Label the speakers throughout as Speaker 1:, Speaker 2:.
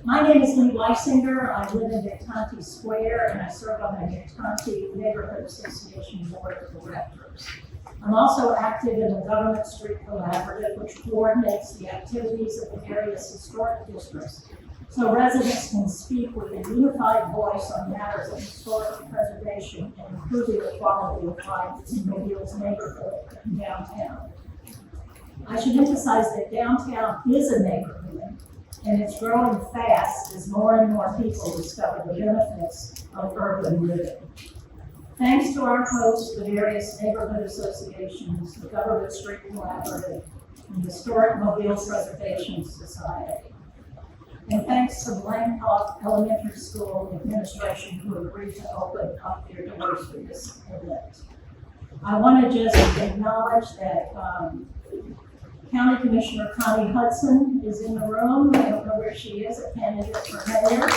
Speaker 1: My name is Lee Weisinger. I live in Victanti Square and I serve on the Victanti Neighborhood Association Board of Directors. I'm also active in the Government Street Collaborative, which coordinates the activities of the various historic districts, so residents can speak with a unified voice on matters of historic preservation and improving the quality of life in Mobile's neighborhood and downtown. I should emphasize that downtown is a neighborhood, and it's growing fast as more and more people discover the benefits of urban living. Thanks to our hosts, the various neighborhood associations, the Government Street Collaborative, and Historic Mobile Preservation Society. And thanks to Blancock Elementary School administration who agreed to open up their doors for this event. I want to just acknowledge that County Commissioner Connie Hudson is in the room. I don't know where she is, a candidate for mayor.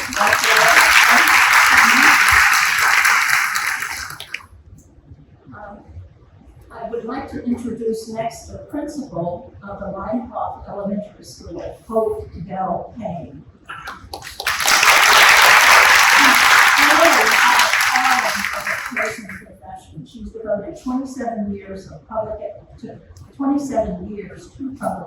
Speaker 1: I would like to introduce next the principal of the Blancock Elementary School, Hope Bell Payne. She's devoted 27 years to public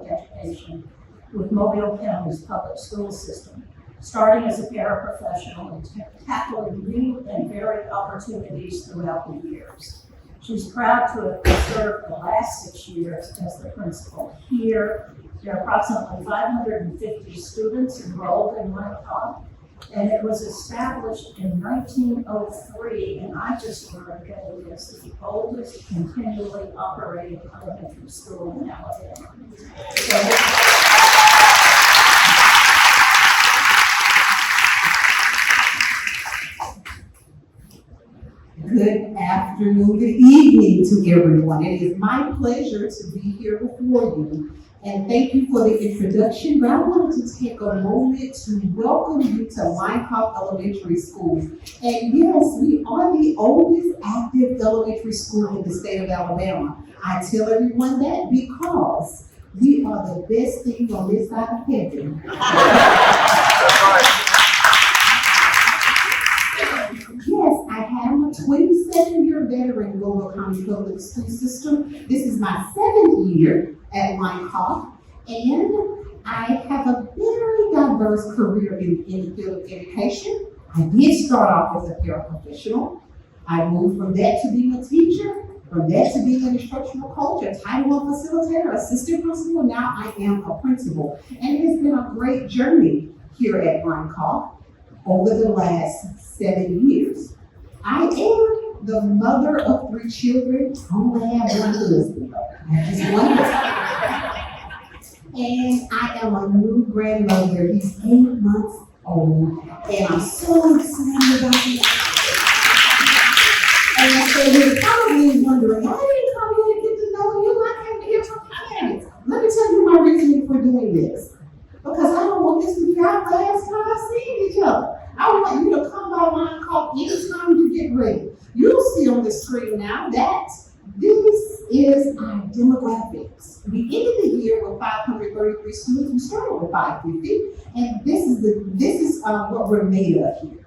Speaker 1: education with Mobile County's public school system, starting as a paraprofessional and tackling new and varied opportunities throughout the years. She's proud to have served the last 6 years as the principal. Here, there are approximately 550 students enrolled in Blancock, and it was established in 1903, and I just learned that it is the oldest continually operating elementary school in Alabama.
Speaker 2: Good afternoon, good evening to everyone. It is my pleasure to be here before you, and thank you for the introduction, but I wanted to take a moment to welcome you to Blancock Elementary School. And yes, we are the oldest active elementary school in the state of Alabama. I tell everyone that because we are the best thing on this side of heaven. Yes, I am a 27-year veteran in Mobile County Public School System. This is my 7th year at Blancock, and I have a very diverse career in the field of education. I did start off as a paraprofessional. I moved from that to being a teacher, from that to being an instructional coach, a Title I facilitator, assistant principal, and now I am a principal. And it has been a great journey here at Blancock over the last 7 years. I am the mother of 3 children. I only have one husband. I have just one husband. And I am a new grandmother. He's 8 months old. And I'm so excited about it. And so you're probably wondering, why did you come here to get to know you? I came to hear from parents. Let me tell you my reasoning for doing this. Because I don't want this to be our last time I've seen each other. I want you to come by Blancock anytime you get ready. You'll see on the screen now that this is our demographics. We ended the year with 533 students. We started with 550, and this is what we're made of here.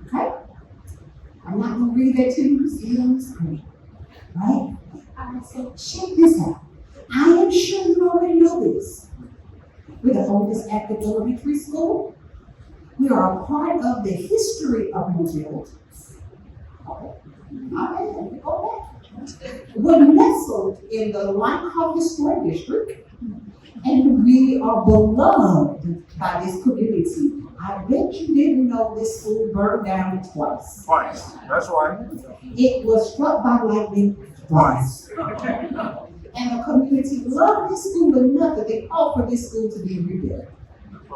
Speaker 2: Okay? I'm not going to read that to you. You see it on the screen, right? So check this out. I am sure you already know this. We're the oldest active elementary school. We are a part of the history of Mobile. We're nestled in the Blancock Historic District, and we are beloved by this community. I bet you didn't know this school burned down twice.
Speaker 3: Twice, that's right.
Speaker 2: It was struck by lightning twice. And the community loved this school enough that they called for this school to be rebuilt.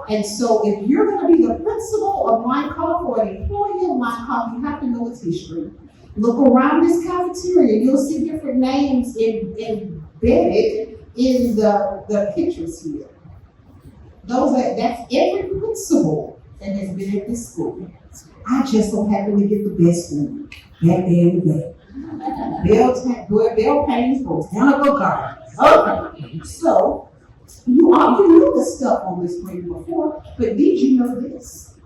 Speaker 2: And so if you're going to be the principal of Blancock or an employee of Blancock, you have to know its history. Look around this cafeteria, you'll see different names embedded in the pictures here. That's every principal that has been at this school. I just so happen to get the best one back there in the back. Bell Payne's Botanical Gardens. Okay, so You knew the stuff on the screen before, but did you know this?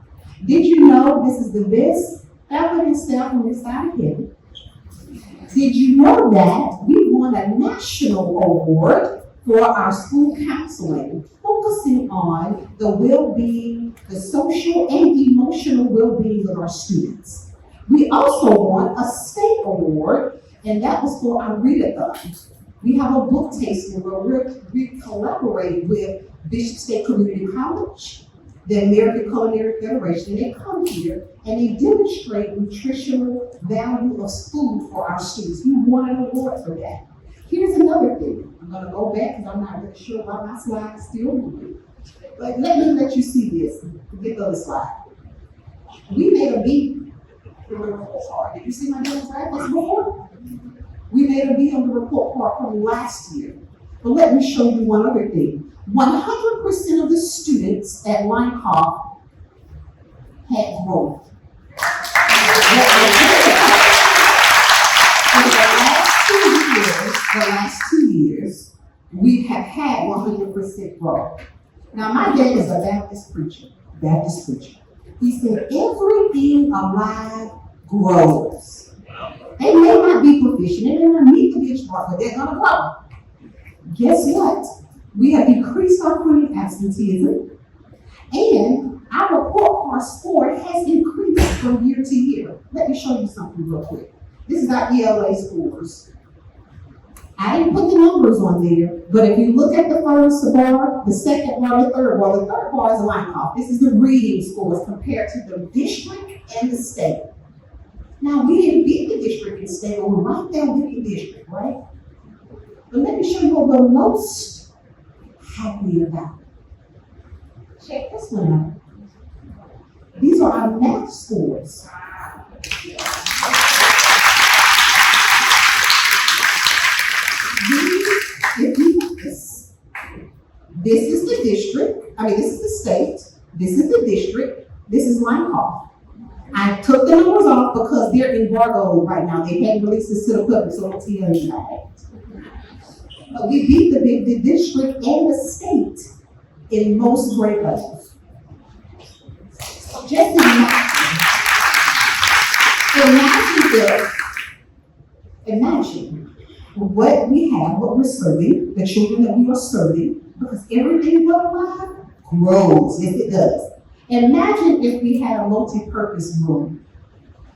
Speaker 2: Did you know this is the best evidence staff on this side of heaven? Did you know that we won a national award for our school counseling, focusing on the well-being, the social and emotional well-being of our students? We also won a state award, and that was for our readathon. We have a book tasting where we collaborate with Bishop State Community College, the American Culinary Federation, and they come here and they demonstrate nutritional value of food for our students. We won an award for that. Here's another thing. I'm gonna go back because I'm not really sure why my slide is still moving. But let you see this. Get the other slide. We made a beat in the report card. Did you see my devil's advocates before? We made a beat on the report card from last year. But let me show you one other thing. 100% of the students at Linecoff had growth. For the last 2 years, we have had 100% growth. Now, my dad is a Baptist preacher. He said, everything alive grows. They may not be proficient, they may not meet the benchmark, but they're gonna grow. Guess what? We have decreased our chronic absenteeism, and our report card score has increased from year to year. Let me show you something real quick. This is our ELA scores. I didn't put the numbers on there, but if you look at the first bar, the second bar, the third bar is Linecoff. This is the reading scores compared to the district and the state. Now, we didn't beat the district and state, but we're right there with the district, right? But let me show you what we're most happy about. Check this one out. These are our math scores. This is the district, this is the state, this is the district, this is Linecoff. I took the numbers off because they're embargoed right now. They can't release this to the public, so I'll tell you that. But we beat the district and the state in most grade levels. So just imagine what we have, what we're serving, the children that we are serving, because everything but alive grows. Yes, it does. Imagine if we had a multi-purpose room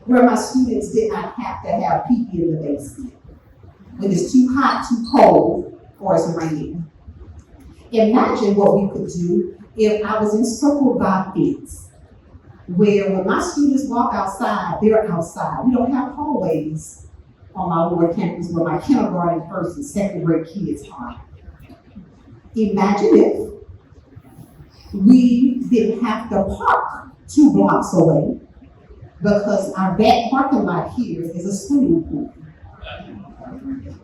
Speaker 2: where my students did not have to have PE in the basement when it's too hot, too cold, or it's raining. Imagine what we could do if I was encircled by fence, where when my students walk outside, they're outside. We don't have hallways on our lower campus where my kindergarten, first, and second grade kids are. Imagine if we didn't have to park 2 blocks away because our back parking lot here is a swimming pool.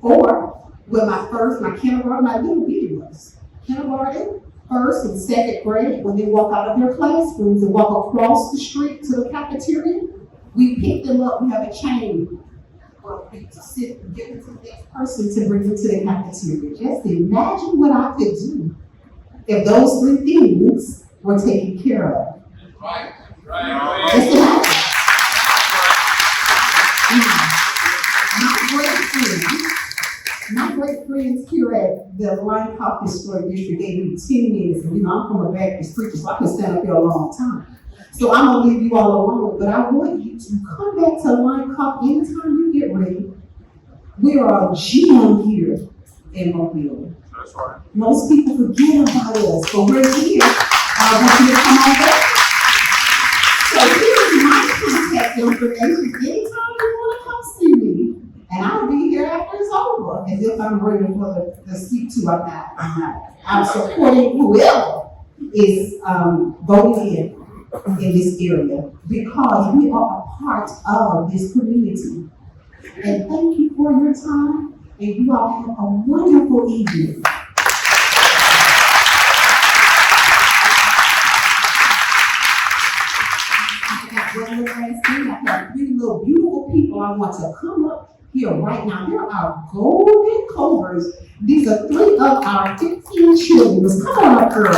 Speaker 2: Or when my kindergarten, my little bitty ones, kindergarten, first and second grade, when they walk out of their classrooms and walk across the street to the cafeteria, we pick them up, we have a chain for people to sit and give them to the next person to bring them to the cafeteria. Just imagine what I could do if those 3 things were taken care of.
Speaker 3: Right.
Speaker 2: Just imagine. My great friends here at the Linecoff Historic District gave me 10 minutes, and I'm from a Baptist preacher, so I can stand up here a long time. So I'm gonna leave you all alone, but I want you to come back to Linecoff anytime you get ready. We are a gem here in Mobile.
Speaker 3: That's right.
Speaker 2: Most people forget about us, but we're here. I want you to come on back. So here's my contact information. Anytime you want to come see me, and I'll be here after it's over, as if I'm ready for the seat too. I'm supporting whoever is voting in this area because we are a part of this community. And thank you for your time. And you all have a wonderful evening. I got one little last thing. I got 3 little beautiful people I want to come up here right now. There are golden clovers. These are 3 of our 15 children. Come on up, girls.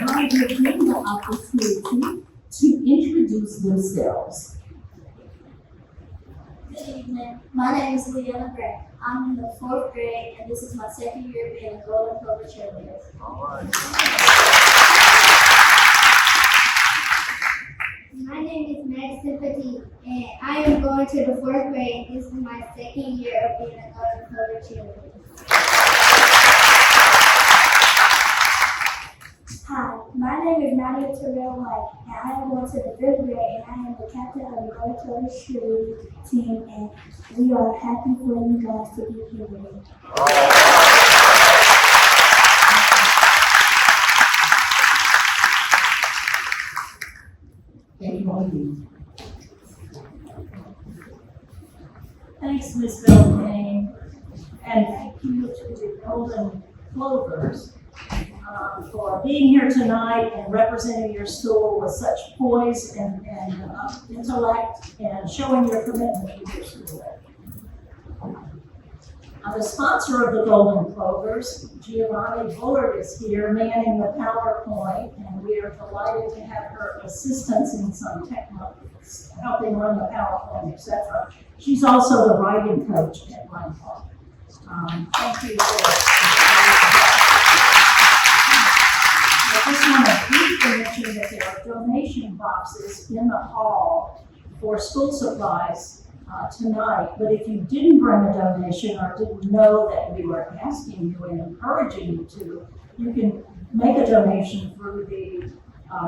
Speaker 2: I give them the opportunity to introduce themselves.
Speaker 3: Good evening. My name is Leanna Gray. I'm in the 4th grade, and this is my 2nd year being a Golden Clover cheerleader. My name is Madison Petit, and I am going to the 4th grade. This is my 2nd year of being a Golden Clover cheerleader. Hi, my name is Nadia Terrell White, and I am going to the 5th grade, and I am the captain of the Golden Clover cheerleading team, and we are happy for you guys to be here today.
Speaker 2: Thank you all of you.
Speaker 1: Thanks, Ms. Belkane, and thank you to the Golden Clovers for being here tonight and representing your school with such poise and intellect and showing your commitment to your school. The sponsor of the Golden Clovers, Giovanni Bullard, is here manning the PowerPoint, and we are delighted to have her assistance in some techniques, helping run the PowerPoint, etc. She's also the writing coach at Ryan Park. Thank you. I just want to briefly mention that there are donation boxes in the hall for school supplies tonight, but if you didn't bring a donation or didn't know that we were asking you and encouraging you to, you can make a donation through the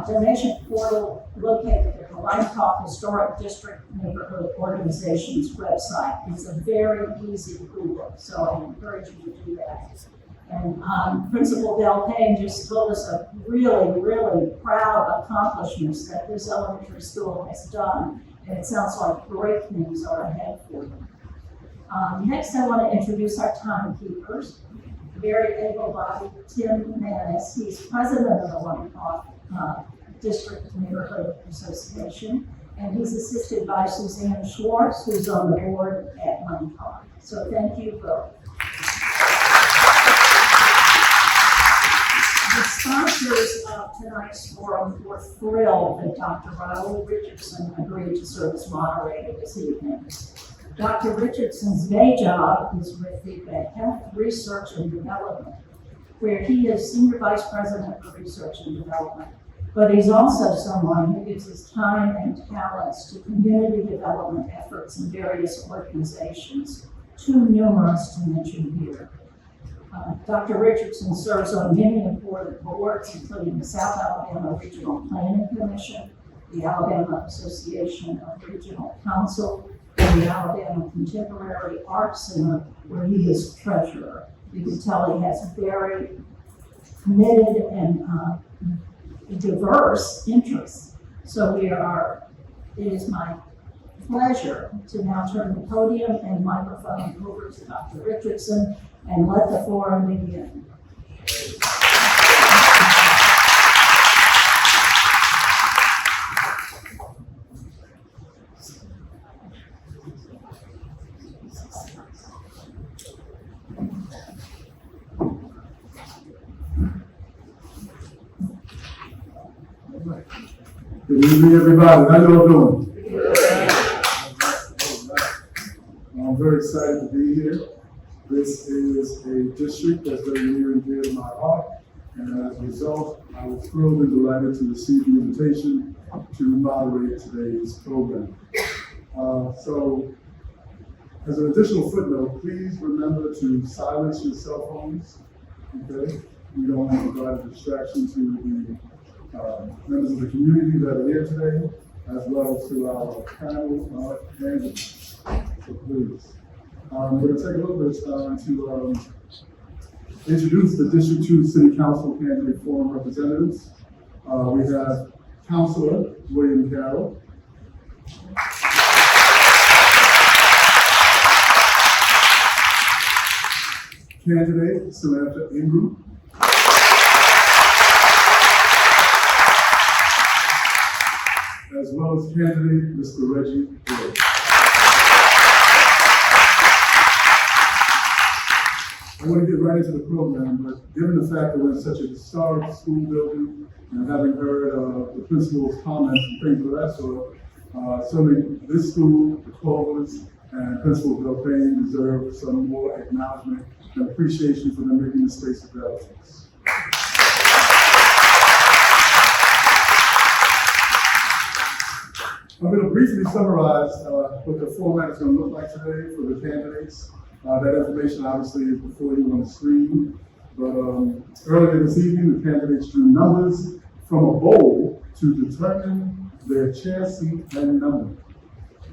Speaker 1: donation portal located at the Linecoff Historic District Neighborhood Organization's website. It's a very easy Google, so I encourage you to do that. And Principal Belkane just told us a really, really proud accomplishments that this elementary school has done. And it sounds like great things are ahead for them. Next, I want to introduce our timekeepers. Very able-bodied Tim Manis. He's president of the Linecoff District Neighborhood Association. And he's assisted by Suzanne Schwartz, who's on the board at Linecoff. So thank you both. The sponsors of tonight's forum were thrilled that Dr. Raul Richardson agreed to serve as moderator this evening. Dr. Richardson's day job is with the Health Research and Development, where he is Senior Vice President for Research and Development. But he's also someone who gives his time and talents to community development efforts in various organizations, too numerous to mention here. Dr. Richardson serves on many important boards, including the South Alabama Regional Planning Commission, the Alabama Association of Regional Council, and the Alabama Contemporary Arts Center, where he is treasurer. You can tell he has very committed and diverse interests. So it is my pleasure to now turn the podium and microphone over to Dr. Richardson and let the forum begin.
Speaker 4: Good evening, everybody. How y'all doing? I'm very excited to be here. This is a district that's very near and dear to my heart, and as a result, I was thrilled and delighted to receive the invitation to moderate today's program. So, as an additional footnote, please remember to silence your cell phones, okay? We don't want to provide a distraction to the members of the community that are here today, as well as to our panel candidates. So please. We're going to take a little bit of time to introduce the District 2 City Council Candidate Forum representatives. We have Councilor William Carroll. Candidate Samantha Ingram. as well as candidate Mr. Reggie Wood. I want to get right into the program, but given the fact that we're in such a historic school building and having heard the principal's comments and things of that sort, certainly this school, the Clovers, and Principal Belpain deserve some more acknowledgement and appreciation for them making the space available to us. I'm going to briefly summarize what the format is going to look like today for the candidates. That information obviously is before you on the screen. But earlier this evening, the candidates drew numbers from a bowl to determine their chair seat and number.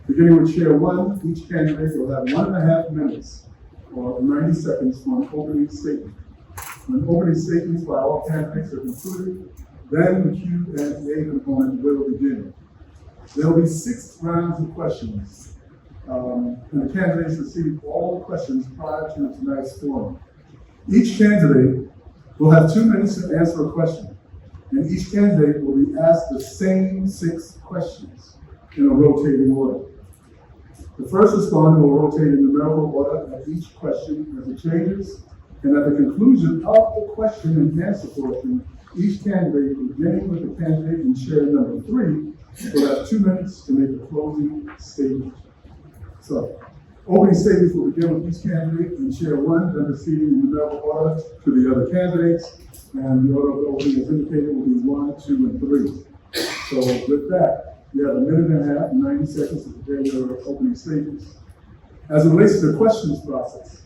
Speaker 4: Beginning with chair one, each candidate will have 1.5 minutes or 90 seconds for an opening statement. When opening statements by all candidates are concluded, then the Q&A component will begin. There will be 6 rounds of questions, and the candidates receive all the questions prior to tonight's forum. Each candidate will have 2 minutes to answer a question, and each candidate will be asked the same 6 questions in a rotating order. The first responder will rotate in numerical order at each question as it changes, and at the conclusion of the question and answer portion, each candidate, beginning with the candidate in chair number 3, will have 2 minutes to make a closing statement. So, opening statements will begin with each candidate in chair 1, then proceeding in numerical order to the other candidates, and the order of the opening as indicated will be 1, 2, and 3. So with that, you have 1.5 minutes, 90 seconds to prepare your opening statements. As it relates to the questions process,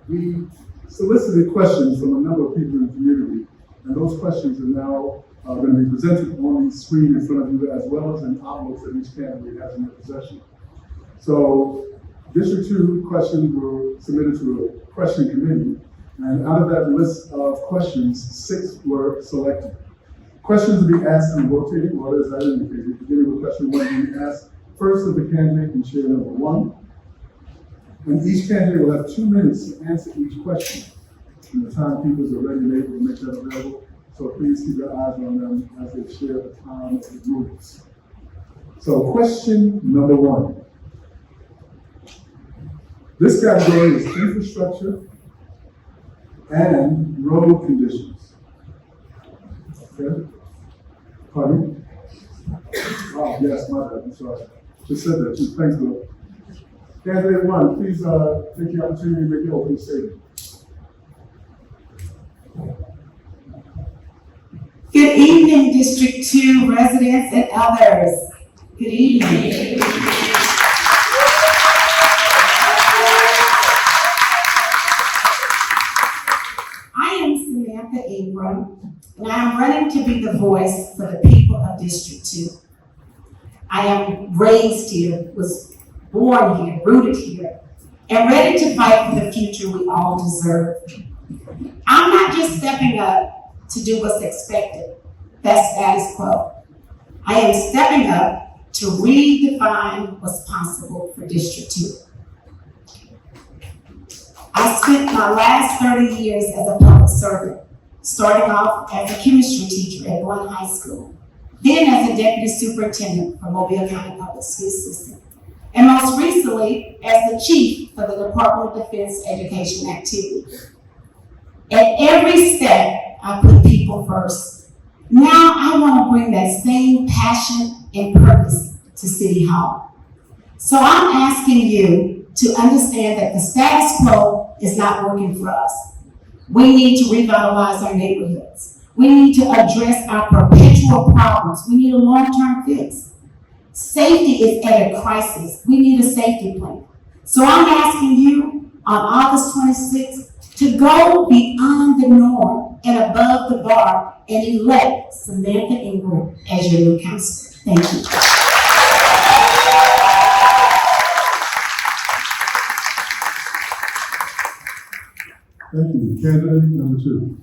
Speaker 4: we solicited questions from a number of people in the community, and those questions are now going to be presented on the screen in front of you, as well as in envelopes that each candidate has in their possession. So, District 2 questions were submitted to a question committee, and out of that list of questions, 6 were selected. Questions will be asked in rotating order, as I indicated, beginning with question 1 being asked first of the candidate in chair number 1. And each candidate will have 2 minutes to answer each question. And the timekeepers are ready and able to make that available, so please keep your eyes on them as they share the time of the groups. So question number 1. This category is infrastructure and road conditions. Okay? Pardon me? Oh, yes, my bad, I'm sorry. Just said that too, thanks, Bill. Candidate 1, please take the opportunity to make your opening statement.
Speaker 5: Good evening, District 2 residents and others. Good evening. I am Samantha Ingram, and I am running to be the voice for the people of District 2. I am raised here, was born here, rooted here, and ready to fight for the future we all deserve. I'm not just stepping up to do what's expected. That's status quo. I am stepping up to redefine what's possible for District 2. I spent my last 30 years as a public servant, starting off as a chemistry teacher at Boyne High School, then as a deputy superintendent for Mobile County Public School System, and most recently as the chief for the Department of Defense Education Activity. At every step, I put people first. Now I want to bring that same passion and purpose to City Hall. So I'm asking you to understand that the status quo is not working for us. We need to revitalize our neighborhoods. We need to address our perpetual problems. We need a long-term fix. Safety is at a crisis. We need a safety plan. So I'm asking you on August 26th to go beyond the norm and above the bar and elect Samantha Ingram as your new counselor. Thank you.
Speaker 4: Thank you. Candidate number 2.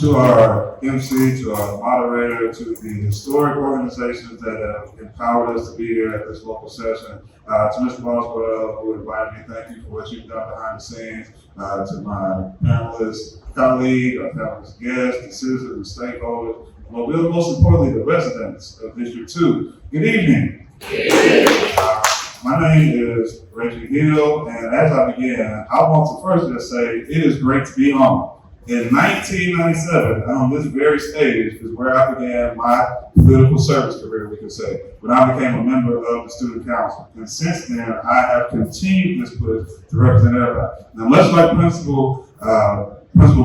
Speaker 6: To our MC, to our moderator, to the historic organizations that have empowered us to be here at this local session, to Mr. Boswell, who invited me, thank you for what you've done behind the scenes, to my panelists, colleagues, our panelist guests, the citizens, and stakeholders, But most importantly, the residents of District 2. Good evening. My name is Reggie Hill, and as I begin, I want to first just say it is great to be home. In 1997, on this very stage is where I began my political service career, we could say, when I became a member of the student council. And since then, I have continued this push to represent everybody. Now, much like Principal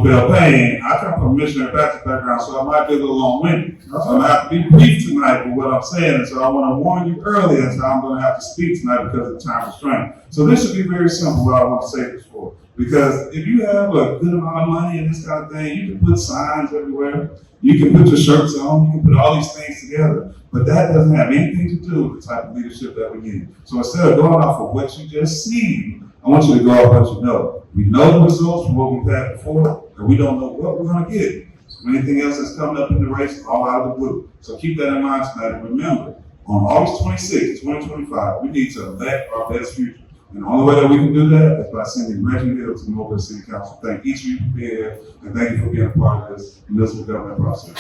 Speaker 6: Bell Payne, I come from a missionary Baptist background, so I might be a little long-winded. So I'm gonna have to be brief tonight with what I'm saying, and so I want to warn you early as to how I'm going to have to speak tonight because of time constraint. So this should be very simple, what I want to say this for. Because if you have a good amount of money and this kind of thing, you can put signs everywhere, you can put your shirts on, you can put all these things together, but that doesn't have anything to do with the type of leadership that we need. So instead of going off of what you just see, I want you to go off what you know. We know the results from what we've had before, and we don't know what we're going to get. So anything else that's coming up in the race is all out of the blue. So keep that in mind tonight, and remember, on August 26, 2025, we need to elect our best future. And the only way that we can do that is by sending Reggie Hill to the Mobile City Council. Thank each of you for being here, and thank you for being a part of this municipal government process.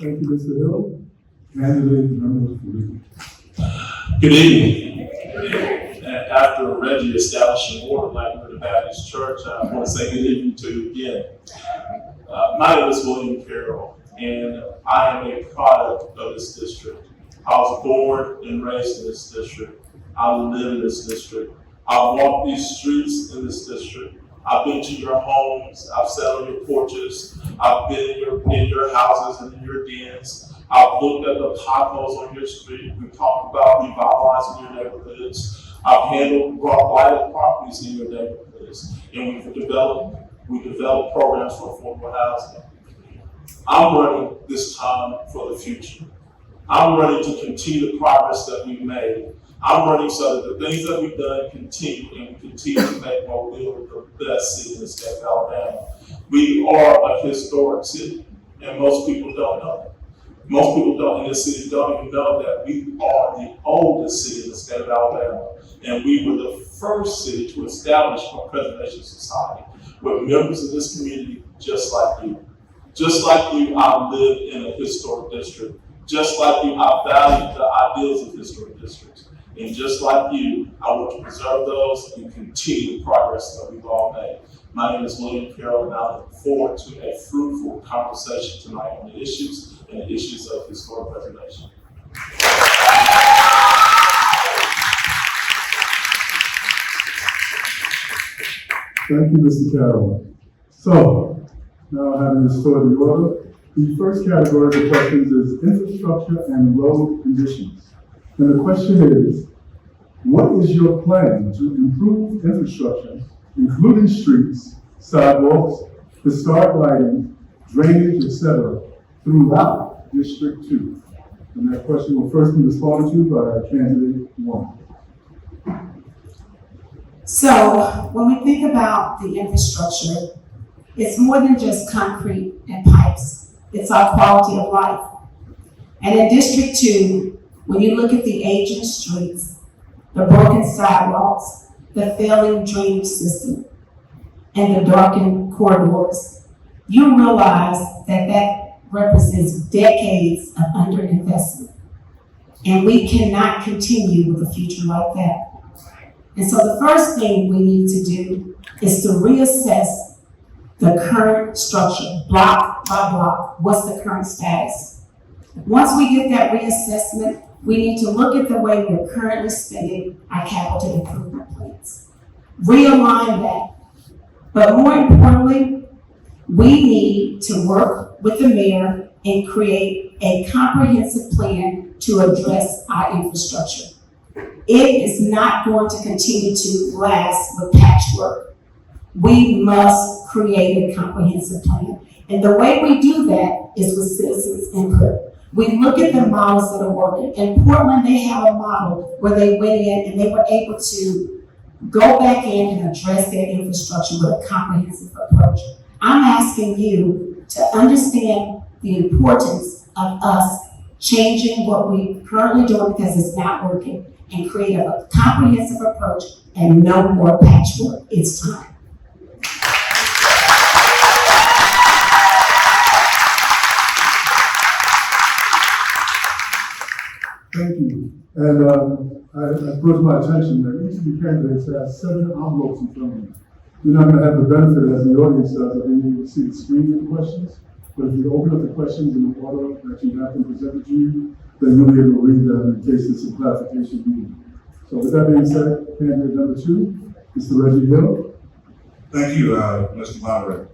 Speaker 4: Thank you, Mr. Hill. Candidate members for leading.
Speaker 7: Good evening. After Reggie established an order like we're the Baptist Church, I want to say good evening to you again. My name is William Carroll, and I am a product of this district. I was born and raised in this district. I live in this district. I've walked these streets in this district. I've been to your homes. I've sat on your porches. I've been in your houses and in your dens. I've looked at the potholes on your street. We've talked about revitalizing your neighborhoods. I've brought lighted properties in your neighborhoods, and we've developed programs for affordable housing. I'm running this time for the future. I'm running to continue the progress that we've made. I'm running so that the things that we've done continue, and we continue to make Mobile the best city in the state of Alabama. We are a historic city, and most people don't know that. Most people in this city don't even know that we are the oldest city in the state of Alabama, and we were the first city to establish a preservation society with members of this community just like you. Just like you, I live in a historic district. Just like you, I value the ideals of historic districts. And just like you, I want to preserve those and continue the progress that we've all made. My name is William Carroll, and I look forward to a fruitful conversation tonight on the issues and the issues of historic preservation.
Speaker 4: Thank you, Mr. Carroll. So, now having restored the order, the first category of questions is infrastructure and road conditions. And the question is, what is your plan to improve infrastructure, including streets, sidewalks, historic lighting, drainage, etc., throughout District 2? And that question will first be responded to by candidate 1.
Speaker 5: So when we think about the infrastructure, it's more than just concrete and pipes. It's our quality of life. And in District 2, when you look at the aging streets, the broken sidewalks, the failing drainage system, and the darkened corridors, you realize that that represents decades of underinvestment. And we cannot continue with a future like that. And so the first thing we need to do is to reassess the current structure, block by block. What's the current status? Once we get that reassessment, we need to look at the way we're currently spending our capital improvement plans. Realign that. But more importantly, we need to work with the mayor and create a comprehensive plan to address our infrastructure. It is not going to continue to last with patchwork. We must create a comprehensive plan. And the way we do that is with citizens' input. We look at the models that are working. In Portland, they have a model where they went in and they were able to go back in and address their infrastructure with a comprehensive approach. I'm asking you to understand the importance of us changing what we currently do because it's not working and create a comprehensive approach and no more patchwork. It's time.
Speaker 4: Thank you. And I brought to my attention that each of the candidates has 7 envelopes in front of you. You're not going to have the benefit, as the audience does, of being able to see the screen of the questions. But if you open up the questions in the order that you have them presented to you, then you'll be able to read them in case there's some clarification needed. So with that being said, candidate number 2, Mr. Reggie Hill.
Speaker 6: Thank you, Mr. Moderator.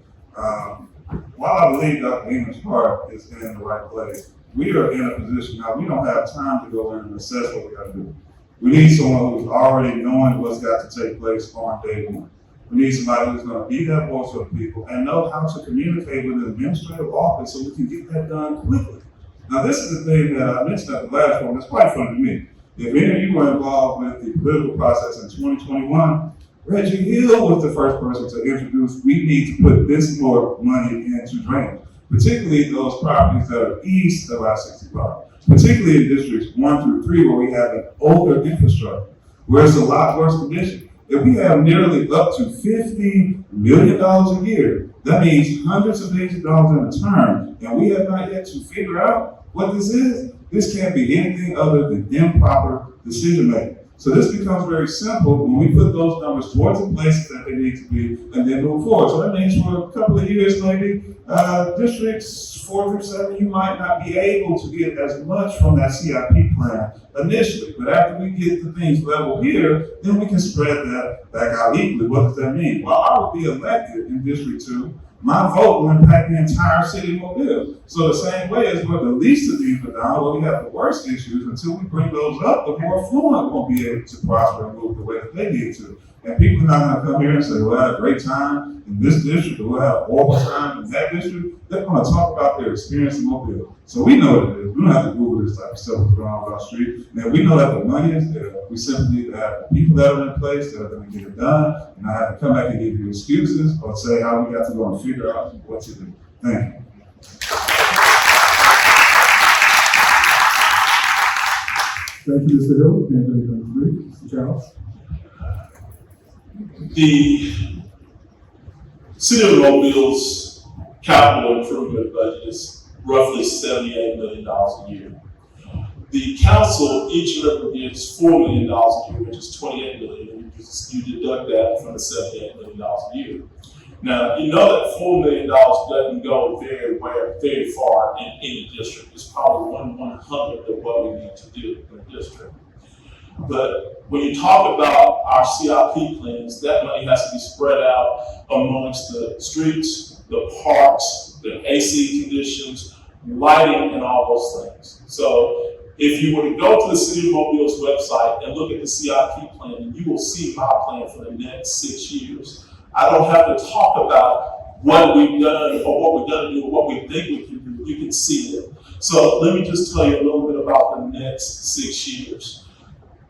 Speaker 6: While I believe Dr. England's part is in the right place, we are in a position now, we don't have time to go in and assess what we got to do. We need someone who's already knowing what's got to take place on day one. We need somebody who's going to be that voice for the people and know how to communicate with an administrative office so we can get that done quickly. Now, this is the thing that I mentioned at the last one that's quite funny to me. If any of you were involved with the political process in 2021, Reggie Hill was the first person to introduce, we need to put this more money into drainage, particularly those properties that are east of I-65, particularly in districts 1 through 3, where we have an older infrastructure, where it's a lot worse condition. If we have nearly up to $50 million a year, that means hundreds of millions of dollars in a term, and we have not yet to figure out what this is. This can't be anything other than improper decision making. So this becomes very simple when we put those numbers towards the places that they need to be and then move forward. So that means for a couple of years, maybe districts 4 through 7, you might not be able to get as much from that CIP plan initially. But after we get the things level here, then we can spread that back out equally. What does that mean? Well, I would be elected in District 2. My vote will impact the entire city of Mobile. So the same way as we're the least of these are down, where we have the worst issues, until we bring those up, the more affluent won't be able to prosper and move the way that they need to. And people are not going to come here and say, well, I had a great time in this district, or we'll have a horrible time in that district. They're going to talk about their experience in Mobile. So we know what it is. We don't have to Google this type of stuff that's going on our street. And we know that the money is there. We simply need to have the people that are in place that are going to get it done, and not have to come back and give you excuses or say how we got to go and figure out what to do. Thank you.
Speaker 4: Thank you, Mr. Hill. Candidate number 3, Mr. Charles.
Speaker 7: The City of Mobile's capital improvement budget is roughly $78 million a year. The council each and every year gets $4 million a year, which is $28 million. You deduct that from the $78 million a year. Now, you know that $4 million doesn't go very far in any district. It's probably 1/100th of what we need to do in a district. But when you talk about our CIP plans, that money has to be spread out amongst the streets, the parks, the AC conditions, lighting, and all those things. So if you were to go to the City of Mobile's website and look at the CIP plan, you will see my plan for the next 6 years. I don't have to talk about what we've done or what we're going to do or what we think we can do. You can see it. So let me just tell you a little bit about the next 6 years.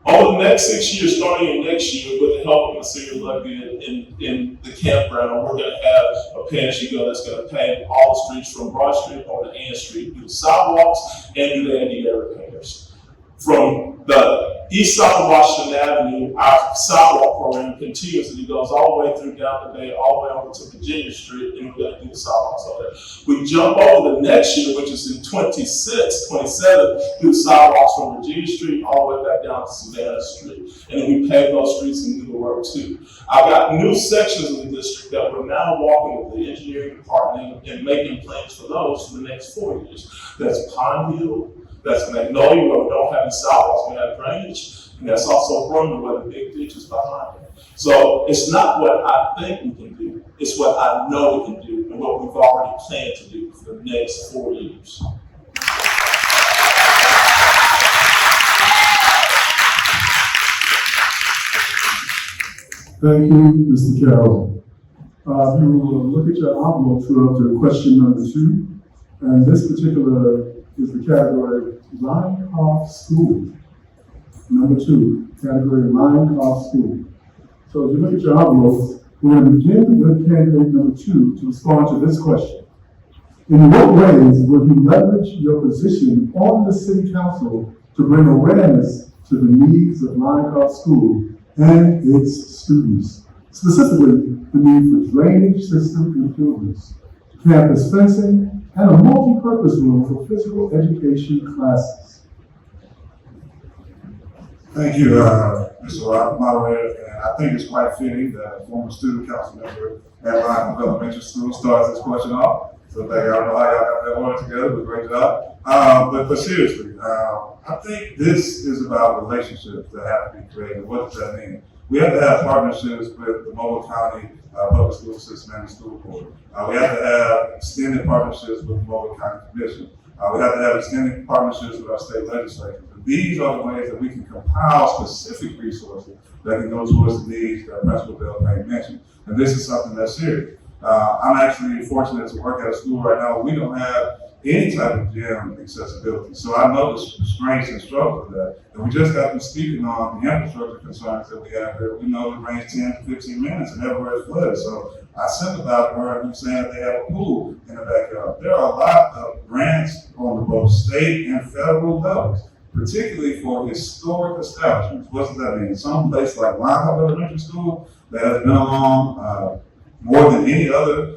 Speaker 7: Over the next 6 years, starting in next year, with the help of Monsieur Luckett in the campground, we're going to have a pay-as-you-go that's going to pave all the streets from Broad Street over to Ann Street, do the sidewalks and do the ADA repairs. From the east side of Washington Avenue, our sidewalk program continues and it goes all the way through down the bay, all the way over to Virginia Street, and we're going to do the sidewalks over there. We jump over the next year, which is in 26, 27, do the sidewalks from Virginia Street all the way back down to Savannah Street. And then we pave those streets and do the work too. I've got new sections of the district that we're now walking with the engineering department and making plans for those for the next 4 years. That's Pine Hill. That's Magnolia, where we don't have any sidewalks, we have drainage, and that's also Brumman, where the big ditch is behind it. So it's not what I think we can do, it's what I know we can do, and what we've already planned to do for the next 4 years.
Speaker 4: Thank you, Mr. Carroll. You will look at your envelope through up to question number 2, and this particular is the category Rhine-Coff School. Number 2, category Rhine-Coff School. So as you look at your envelope, we're going to begin with candidate number 2 to respond to this question. In what ways will you leverage your position on the City Council to bring awareness to the needs of Rhine-Coff School and its students? Specifically, the need for drainage system improvements, campus fencing, and a multi-purpose room for physical education classes.
Speaker 6: Thank you, Mr. Moderator, and I think it's quite fitting that a former student council member at Lycombe Elementary School starts this question off. So thank you. I don't know how y'all got that order together, but great job. But seriously, I think this is about relationships that have to be created. What does that mean? We have to have partnerships with the Mobile County Public School System and the school board. We have to have extended partnerships with the Mobile County Commission. We have to have extended partnerships with our state legislatures. And these are the ways that we can compile specific resources that can go towards the needs that Principal Bell Payne mentioned. And this is something that's serious. I'm actually fortunate to work at a school right now where we don't have any type of gym accessibility. So I know the strengths and struggles of that. And we just got to speaking on the infrastructure concerns that we have here. We know it rains 10 to 15 minutes and everywhere it's flooded. So I sympathize with her who's saying that they have a pool in the backyard. There are a lot of grants on the both state and federal levels, particularly for historic establishments. What does that mean? Some place like Lycombe Elementary School that has been along more than any other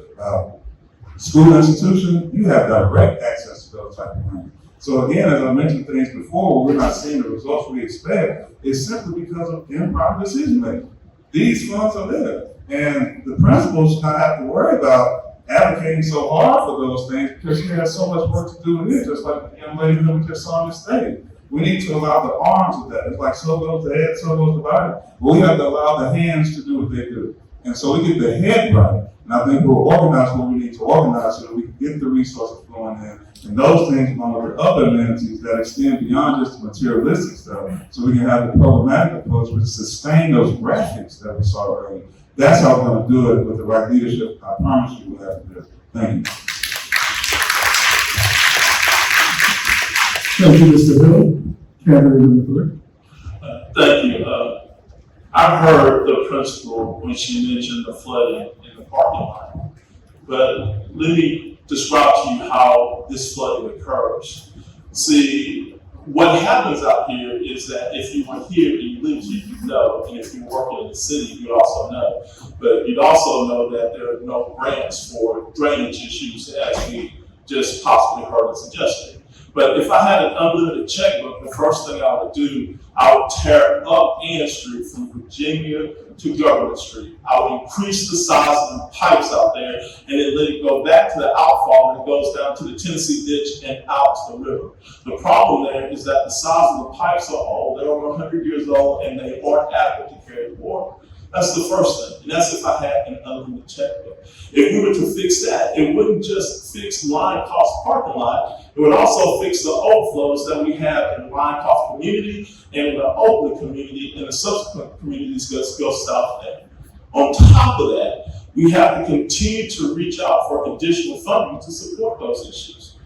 Speaker 6: school institution, you have direct access to those type of things. So again, as I mentioned things before, we're not seeing the results we expect. It's simply because of improper decision making. These funds are there, and the principals not have to worry about advocating so hard for those things because she has so much work to do with it, just like the young lady that we just saw on the stage. We need to allow the arms of that. It's like so goes the head, so goes the body. But we have to allow the hands to do what they do. And so we get the head right. And I think we'll organize what we need to organize so that we can get the resources flowing in. And those things along with other amenities that extend beyond just the materialistic stuff. So we can have the programmatic approach which sustain those graphics that we saw earlier. That's how we're going to do it with the right leadership. I promise you we'll have to do it. Thank you.
Speaker 4: Thank you, Mr. Hill. Candidate number 3.
Speaker 7: Thank you. I heard the principal when she mentioned the flooding in the parking lot. But let me describe to you how this flooding occurs. See, what happens out here is that if you were here and you lived here, you know, and if you're working in the city, you also know. But you'd also know that there are no grants for drainage issues as we just possibly heard and suggested. But if I had an unlimited checkbook, the first thing I would do, I would tear up Ann Street from Virginia to Government Street. I would increase the size of the pipes out there and then let it go back to the outfall and it goes down to the Tennessee Ditch and out to the river. The problem there is that the size of the pipes are old. They're over 100 years old and they aren't adequate to carry water. That's the first thing, and that's if I had an unlimited checkbook. If we were to fix that, it wouldn't just fix Lioncoff parking lot, it would also fix the overflows that we have in Lioncoff community and in the Oakland community and the subsequent communities that go south there. On top of that, we have to continue to reach out for additional funding to support those issues.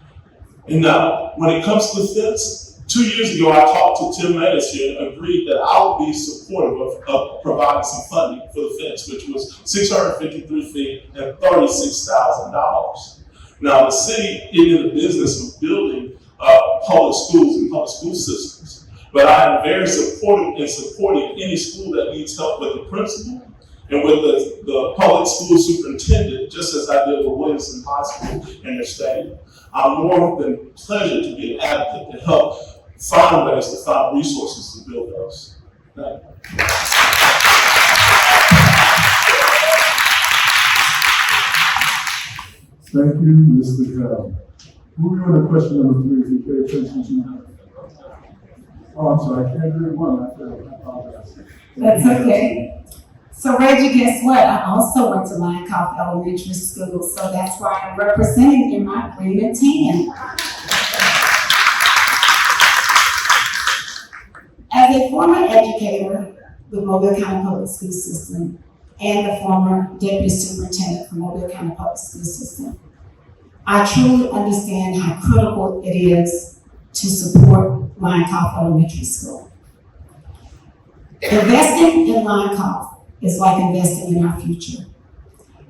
Speaker 7: And now, when it comes to the fence, 2 years ago, I talked to Tim Mattis here and agreed that I would be supportive of providing some funding for the fence, which was 653 feet and $36,000. Now, the city is in the business of building public schools and public school systems, but I am very supportive in supporting any school that needs help with the principal and with the public school superintendent, just as I did with Williamson High School and their stadium. I'm more than pleasure to be an advocate to help find ways to find resources to build those. Thank you.
Speaker 4: Thank you, Mr. Hill. Moving on to question number 3, if you pay attention to. Oh, I'm sorry, candidate 1. I apologize.
Speaker 5: That's okay. So Reggie, guess what? I also went to Lioncoff Elementary School, so that's why I'm representing in my green and tan. As a former educator with Mobile County Public School System and the former deputy superintendent for Mobile County Public School System, I truly understand how critical it is to support Lioncoff Elementary School. Investing in Lioncoff is like investing in our future.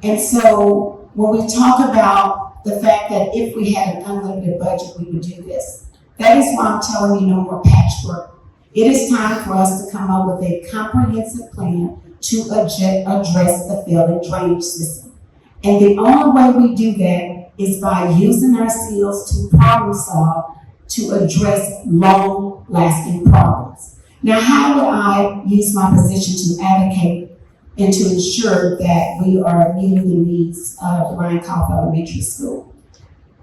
Speaker 5: And so when we talk about the fact that if we had an unlimited budget, we would do this, that is why I'm telling you no more patchwork. It is time for us to come up with a comprehensive plan to address the failing drainage system. And the only way we do that is by using our skills to problem solve, to address long-lasting problems. Now, how would I use my position to advocate and to ensure that we are meeting the needs of Ryan Cobb Elementary School?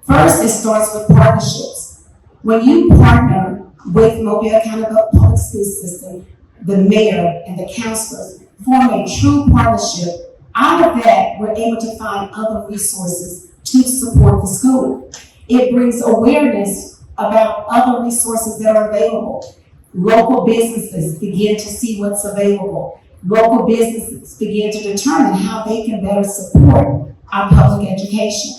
Speaker 5: First, it starts with partnerships. When you partner with Mobile County Public School System, the mayor and the counselors form a true partnership. Out of that, we're able to find other resources to support the school. It brings awareness about other resources that are available. Local businesses begin to see what's available. Local businesses begin to determine how they can better support our public education.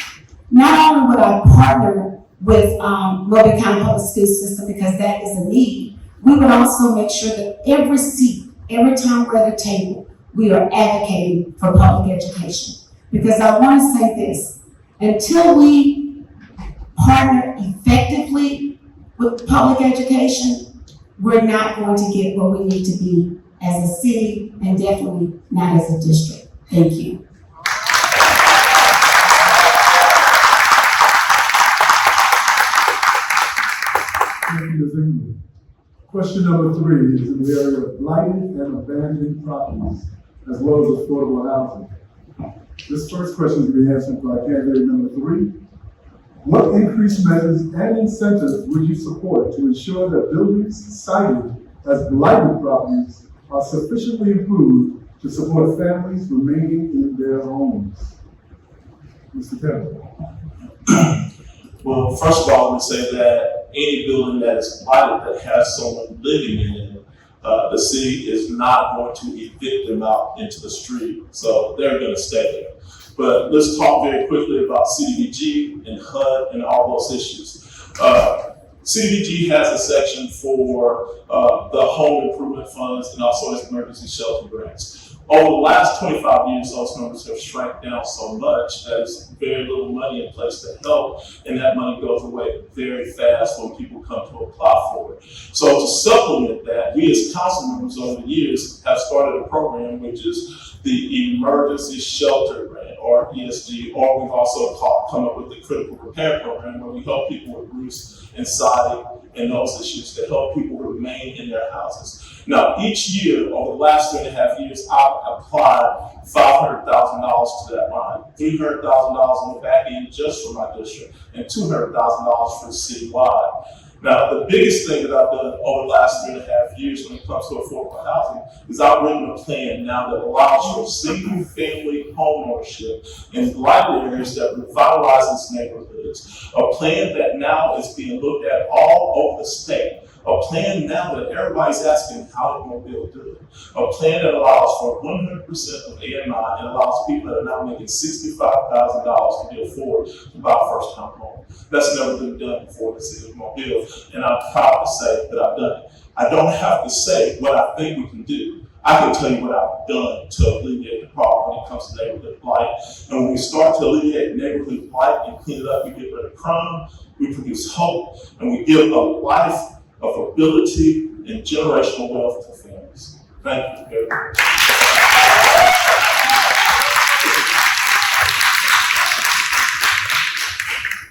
Speaker 5: Not only would I partner with Mobile County Public School System because that is a need, we would also make sure that every seat, every time we're at the table, we are advocating for public education. Because I want to say this, until we partner effectively with public education, we're not going to get where we need to be as a city and definitely not as a district. Thank you.
Speaker 4: Thank you, Ms. England. Question number 3 is in the area of blighted and abandoned properties, as well as affordable housing. This first question will be answered by candidate number 3. What increased measures and incentives would you support to ensure that buildings cited as blighted properties are sufficiently improved to support families remaining in their homes? Mr. Kevin.
Speaker 7: Well, first of all, let me say that any building that is blighted that has someone living in it, the city is not going to evict them out into the street. So they're going to stay there. But let's talk very quickly about CDBG and HUD and all those issues. CDBG has a section for the home improvement funds and also its emergency shelter grants. Over the last 25 years, those numbers have shrank down so much that there's very little money in place to help, and that money goes away very fast when people come to apply for it. So to supplement that, we as council members over the years have started a program which is the Emergency Shelter Grant, or ESG, or we've also come up with the Critical Repair Program, where we help people with roofs and siding and those issues to help people remain in their houses. Now, each year, over the last 3.5 years, I've applied $500,000 to that line, $300,000 on the back end just for my district, and $200,000 for the citywide. Now, the biggest thing that I've done over the last 3.5 years when it comes to affordable housing is I've written a plan now that allows for single-family home ownership in blighted areas that revitalizes neighborhoods. A plan that now is being looked at all over the state. A plan now that everybody's asking how did Mobile do it. A plan that allows for 100% of AMI and allows people that are now making $65,000 to be afford to buy a first-time home. That's never been done before in the city of Mobile, and I'm proud to say that I've done it. I don't have to say what I think we can do. I can tell you what I've done to alleviate the problem when it comes to neighborhood blight. And when we start to alleviate neighborhood blight and clean it up, we get rid of crime, we produce hope, and we give a life of ability and generational wealth to families. Thank you very much.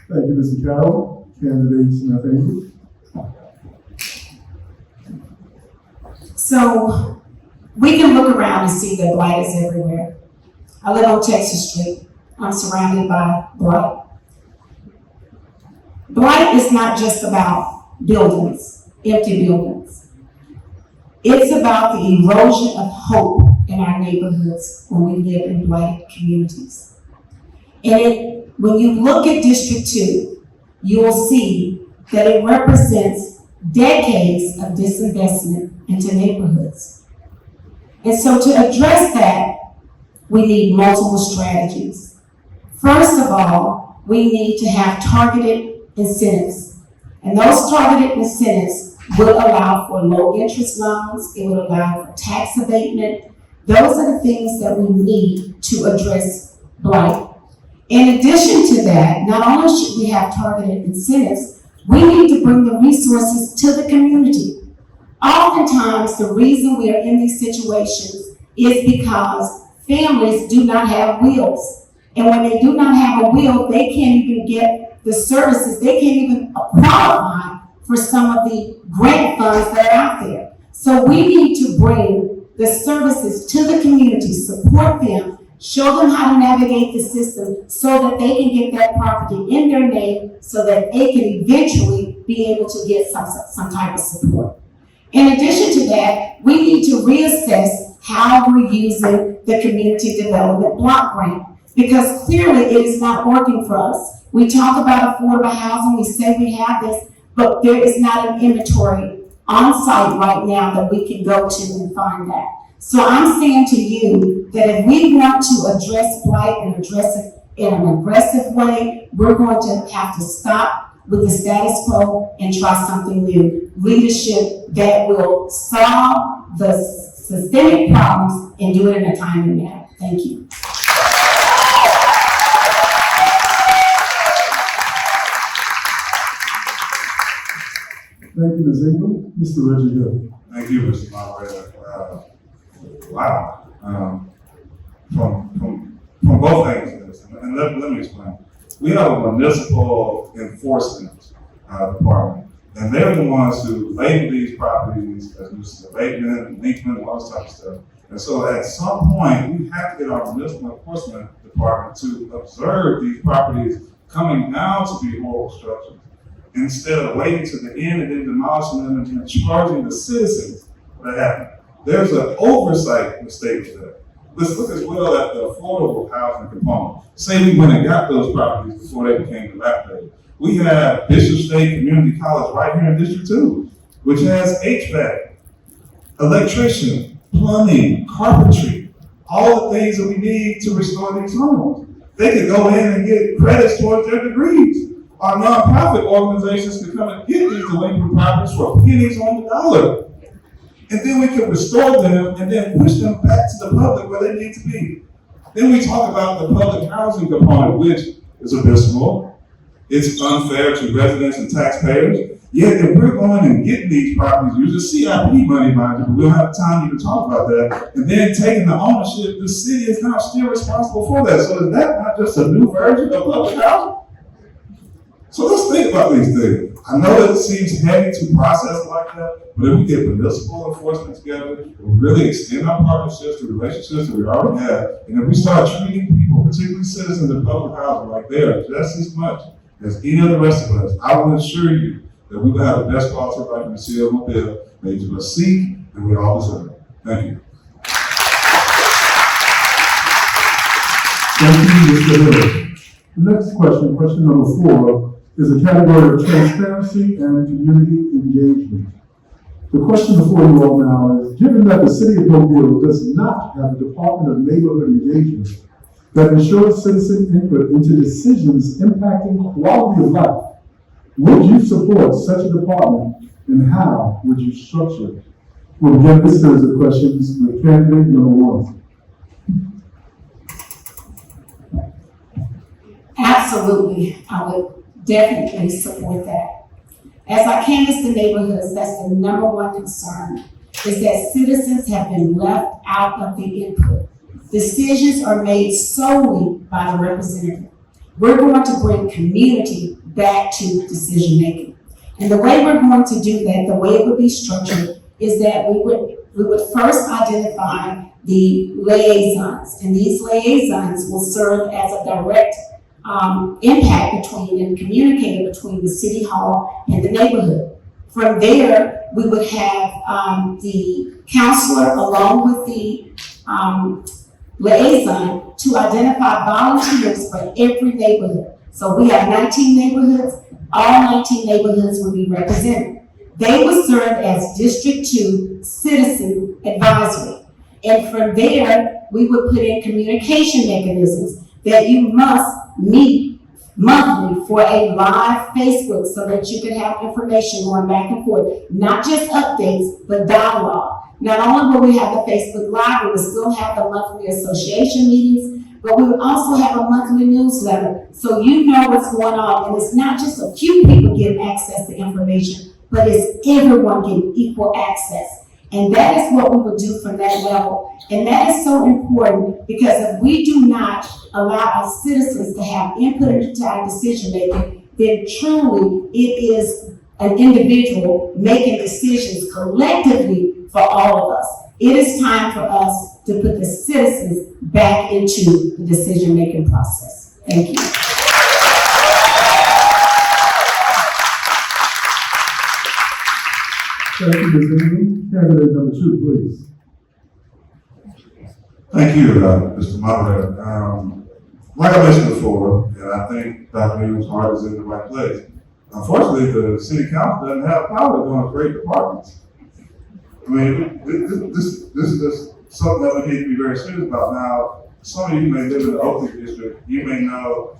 Speaker 4: Thank you, Mr. Carroll. Candidate Smith England.
Speaker 5: So we can look around and see that blight is everywhere. I live on Texas Street. I'm surrounded by blight. Blight is not just about buildings, empty buildings. It's about the erosion of hope in our neighborhoods when we live in blighted communities. And when you look at District 2, you'll see that it represents decades of disinvestment into neighborhoods. And so to address that, we need multiple strategies. First of all, we need to have targeted incentives. And those targeted incentives would allow for low interest loans, it would allow for tax abatement. Those are the things that we need to address blight. In addition to that, not only should we have targeted incentives, we need to bring the resources to the community. Oftentimes, the reason we are in these situations is because families do not have wills. And when they do not have a will, they can't even get the services, they can't even qualify for some of the grant funds that are out there. So we need to bring the services to the community, support them, show them how to navigate the system so that they can get that property in their name so that they can eventually be able to get some type of support. In addition to that, we need to reassess how we're using the Community Development Block Grant, because clearly it is not working for us. We talk about affordable housing, we say we have this, but there is not an inventory on site right now that we can go to and find that. So I'm saying to you that if we want to address blight and address it in an aggressive way, we're going to have to stop with the status quo and try something new. Leadership that will solve the systemic problems and do it in a timely manner. Thank you.
Speaker 4: Thank you, Ms. Ingram. Mr. Reggie Hill.
Speaker 6: Thank you, Mr. Moderator. Wow. From both angles, and let me explain. We have a municipal enforcement department, and they're the ones who label these properties as nuisance abatement and linkment and all this type of stuff. And so at some point, we have to get our municipal enforcement department to observe these properties coming down to be horrible structures, instead of waiting to the end and then demolishing them and then charging the citizens for that happened. There's an oversight mistake with that. Let's look as well at the affordable housing component. Say we went and got those properties before they became dilapidated. We have Bishop State Community College right here in District 2, which has HVAC, electrician, plumbing, carpentry, all the things that we need to restore these homes. They could go in and get credits towards their degrees. Our nonprofit organizations could come and get these delinquent properties for pennies on the dollar. And then we can restore them and then push them back to the public where they need to be. Then we talk about the public housing component, which is abysmal. It's unfair to residents and taxpayers. Yet if we're going and getting these properties, using CIP money, mind you, but we don't have time to even talk about that, and then taking the ownership, the city is now still responsible for that. So is that not just a new version of public housing? So let's think about these things. I know that it seems heavy to process like that, but if we get municipal enforcement together, if we really extend our partnerships, the relationships that we already have, and if we start treating people, particularly citizens in public housing, like they are just as much as any of the rest of us, I will assure you that we will have the best quality of life in the city of Mobile that each of us seek and we all deserve. Thank you.
Speaker 4: Thank you, Mr. Hill. The next question, question number 4, is a category of transparency and community engagement. The question before you all now is, given that the city of Mobile does not have a Department of Neighborhood Engagement that ensures citizen input into decisions impacting quality of life, would you support such a department and how would you structure it? We'll begin this series of questions with candidate number 1.
Speaker 5: Absolutely, I would definitely support that. As I canvass the neighborhoods, that's the number one concern, is that citizens have been left out of the input. Decisions are made solely by the representative. We're going to bring community back to decision making. And the way we're going to do that, the way it would be structured, is that we would first identify the liaisons, and these liaisons will serve as a direct impact between and communicator between the city hall and the neighborhood. From there, we would have the counselor along with the liaison to identify volunteers for every neighborhood. So we have 19 neighborhoods, all 19 neighborhoods will be represented. They will serve as District 2 citizen advisory. And from there, we would put in communication mechanisms that you must meet monthly for a live Facebook so that you can have information going back and forth, not just updates, but dialogue. Not only will we have the Facebook Live, we will still have the monthly association meetings, but we will also have a monthly newsletter so you know what's going on. And it's not just a few people getting access to information, but it's everyone getting equal access. And that is what we would do from that level. And that is so important because if we do not allow our citizens to have input into our decision making, then truly it is an individual making decisions collectively for all of us. It is time for us to put the citizens back into the decision-making process. Thank you.
Speaker 4: Thank you, Ms. Ingram. Candidate number 2, please.
Speaker 6: Thank you, Mr. Moderator. Like I mentioned before, and I think Dr. Ingram's heart is in the right place. Unfortunately, the city council doesn't have power to go and create departments. I mean, this is something that we need to be very serious about. Now, some of you may live in the Oakley district. You may know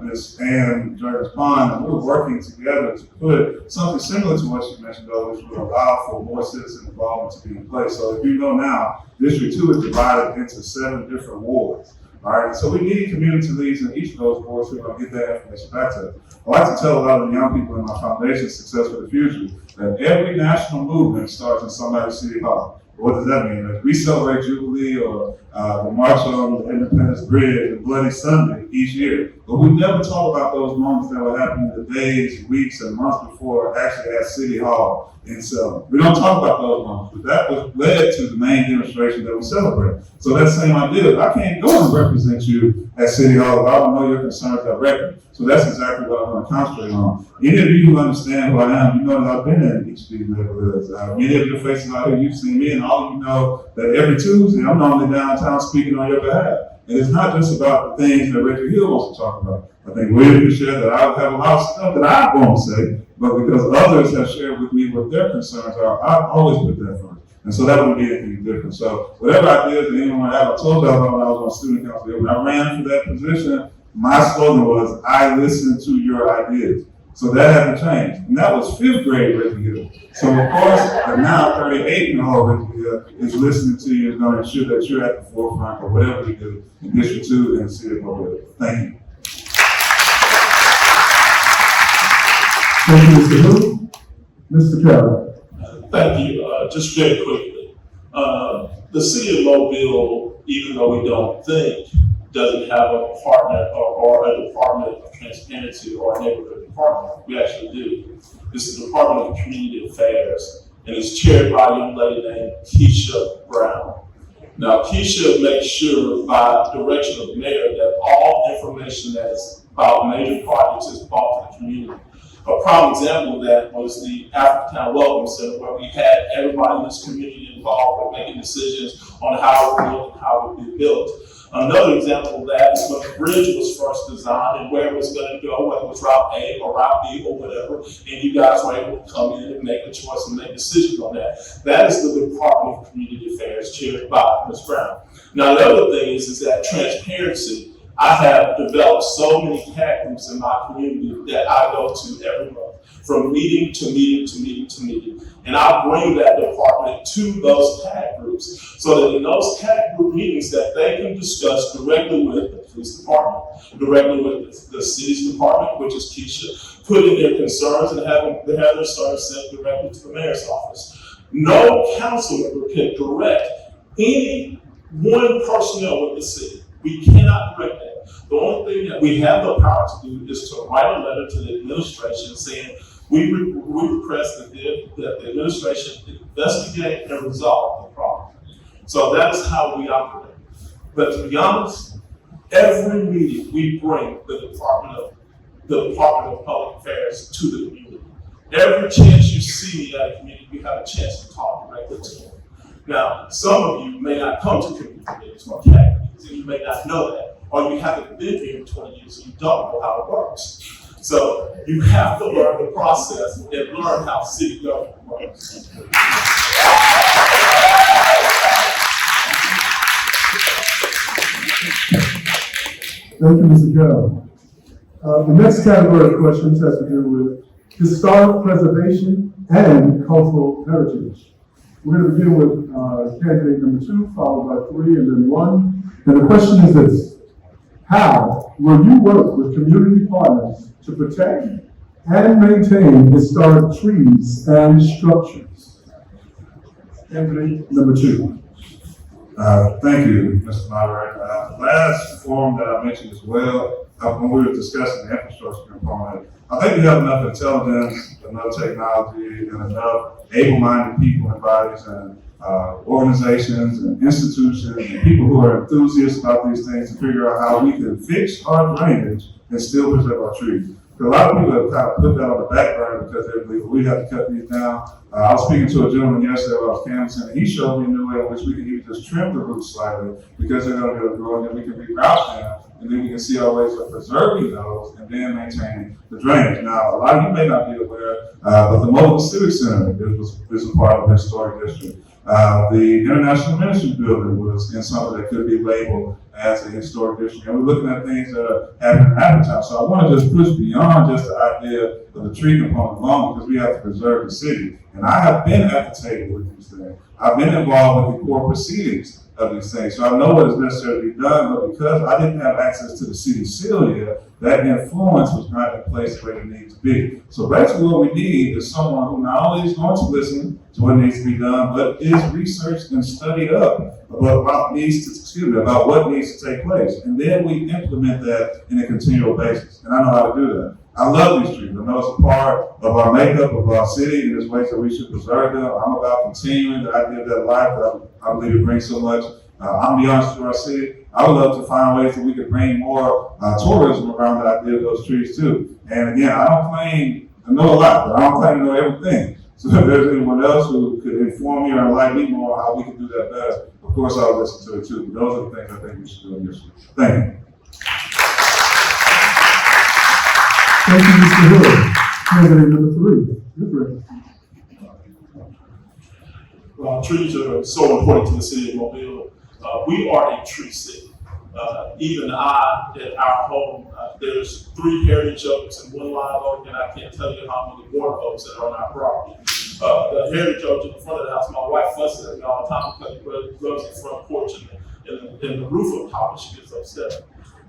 Speaker 6: Ms. Ann Jervis-Pond, and we're working together to put something similar to what she mentioned, though, which would allow for more citizen involvement to be in place. So if you know now, District 2 is divided into 7 different wards. All right, so we need community leads in each of those boards who are going to get that information back to us. I like to tell a lot of the young people in my foundation, Success for the Future, that every national movement starts in somebody's city hall. What does that mean? If we celebrate Jubilee or the March on the Independence Bridge and Bloody Sunday each year, but we never talk about those moments that were happening the days, weeks, and months before actually at City Hall in Selma. We don't talk about those moments, but that was led to the main demonstration that we celebrate. So that same idea, I can't go and represent you at City Hall if I don't know your concerns directly. So that's exactly what I'm going to concentrate on. Any of you who understand who I am, you know that I've been in each of these neighborhoods. Many of your faces out here, you've seen me, and all of you know that every Tuesday I'm normally downtown speaking on your behalf. And it's not just about the things that Richard Hill wants to talk about. I think William can share that I have a lot of stuff that I won't say, but because others have shared with me what their concerns are, I always put that first. And so that wouldn't be anything different. So whatever ideas that anyone would have, I told y'all when I was on student council, when I ran for that position, my slogan was, I listen to your ideas. So that hasn't changed. And that was 5th grade Reggie Hill. So of course, the now 38-year-old Reggie Hill is listening to you and going to ensure that you're at the forefront of whatever we do in District 2 and the city of Mobile. Thank you.
Speaker 4: Thank you, Mr. Hill. Mr. Carroll.
Speaker 7: Thank you. Just very quickly. The city of Mobile, even though we don't think, doesn't have a partner or a department of transparency or a neighborhood department. We actually do. It's the Department of Community Affairs, and it's chaired by a young lady named Keisha Brown. Now, Keisha makes sure by direction of the mayor that all information that is about major projects is brought to the community. A prime example of that was the Africatown Welcome Center, where we had everybody in this community involved with making decisions on how it would look and how it would be built. Another example of that is when the bridge was first designed and where it was going to go, whether it was Route A or Route B or whatever, and you guys were able to come in and make a choice and make decisions on that. That is the Department of Community Affairs, chaired by Ms. Brown. Now, the other thing is that transparency. I have developed so many CAC groups in my community that I go to every month, from meeting to meeting to meeting to meeting. And I bring that department to those CAC groups so that in those CAC group meetings that they can discuss directly with the police department, directly with the city's department, which is Keisha, put in their concerns and have their concerns sent directly to the mayor's office. No council member can direct any one personnel with the city. We cannot direct that. The only thing that we have the power to do is to write a letter to the administration saying, we request that the administration investigate and resolve the problem. So that is how we operate. But to be honest, every meeting we bring the Department of Public Affairs to the community. Every chance you see me at a community, you have a chance to talk directly to them. Now, some of you may not come to community meetings or CAC meetings, and you may not know that, or you haven't been here in 20 years and you don't know how it works. So you have to learn the process and learn how city government works.
Speaker 4: Thank you, Mr. Carroll. The next category of questions has to do with historic preservation and cultural heritage. We're going to begin with candidate number 2, followed by 3, and then 1. And the question is this: how will you work with community partners to protect and maintain historic trees and structures? Candidate number 2.
Speaker 6: Thank you, Mr. Moderator. Last forum that I mentioned as well, when we were discussing the infrastructure component, I think we have enough intelligence, enough technology, and enough able-minded people and bodies and organizations and institutions and people who are enthusiasts about these things to figure out how we can fix our drainage and still preserve our trees. Because a lot of people have kind of put that on the back burner because they believe we have to cut these down. I was speaking to a gentleman yesterday while I was canvassing, and he showed me a new way in which we can even just trim the roots slightly because they're going to be growing, and we can reroute them, and then we can see our ways of preserving those and then maintaining the drainage. Now, a lot of you may not be aware, but the Mobile Civic Center is a part of the historic district. The International Ministry Building was in something that could be labeled as a historic district. And we're looking at things that are happening in Allentown. So I want to just push beyond just the idea of the tree component alone because we have to preserve the city. And I have been at the table with these things. I've been involved with the core proceedings of these things. So I know what is necessary to be done, but because I didn't have access to the city seal yet, that influence was not in place where it needs to be. So basically what we need is someone who not only is going to listen to what needs to be done, but is researched and studied up about what needs to take place. And then we implement that in a continual basis. And I know how to do that. I love these trees. I know it's a part of our makeup of our city, and there's ways that we should preserve them. I'm about continuing the idea of that life that I believe it brings so much. Ambiance to our city. I would love to find ways that we could bring more tourism around the idea of those trees too. And again, I know a lot, but I don't claim to know everything. So if there's anyone else who could inform me or enlighten me more how we can do that better, of course I'll listen to it too. But those are the things I think we should do in this week. Thank you.
Speaker 4: Thank you, Mr. Hill. Candidate number 3. You're ready.
Speaker 7: Trees are so important to the city of Mobile. We are a tree city. Even at our home, there's 3 heritage oaks and 1 live oak, and I can't tell you how many water oaks that are on our property. The heritage oak in the front of the house, my wife fusses at me all the time because it rubs the front porch and the roof of the house. She gets upset.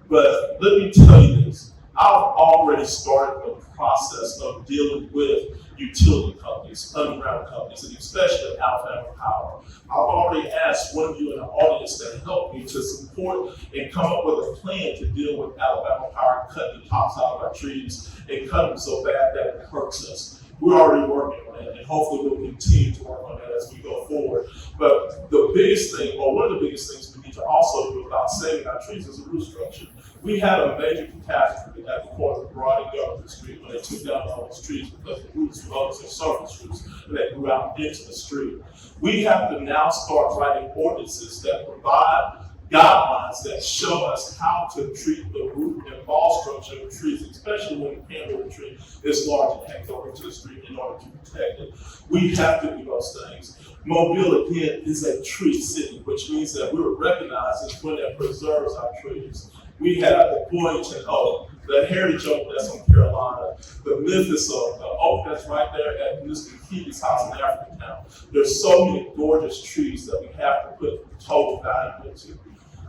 Speaker 7: But let me tell you this. I've already started the process of dealing with utility companies, underground companies, and especially Alabama Power. I've already asked one of you in the audience to help me to support and come up with a plan to deal with Alabama Power, cut the tops out of our trees and cut them so bad that it hurts us. We're already working on it, and hopefully we'll continue to work on that as we go forward. But the biggest thing, or one of the biggest things we need to also do about saving our trees is the root structure. We had a major catastrophe at the corner of Broad and Government Street when they took down all those trees because the roots were those surface roots and they grew out into the street. We have to now start writing ordinances that provide guidelines that show us how to treat the root and ball structure of trees, especially when the canopy tree is large and hangs over to the street in order to protect it. We have to do those things. Mobile, again, is a tree city, which means that we're recognized as one that preserves our trees. We have the Boynton Oak, the Heritage Oak that's on Carolina, the Memphis Oak, the oak that's right there at Mr. Keating's house in Africantown. There's so many gorgeous trees that we have to put total value into.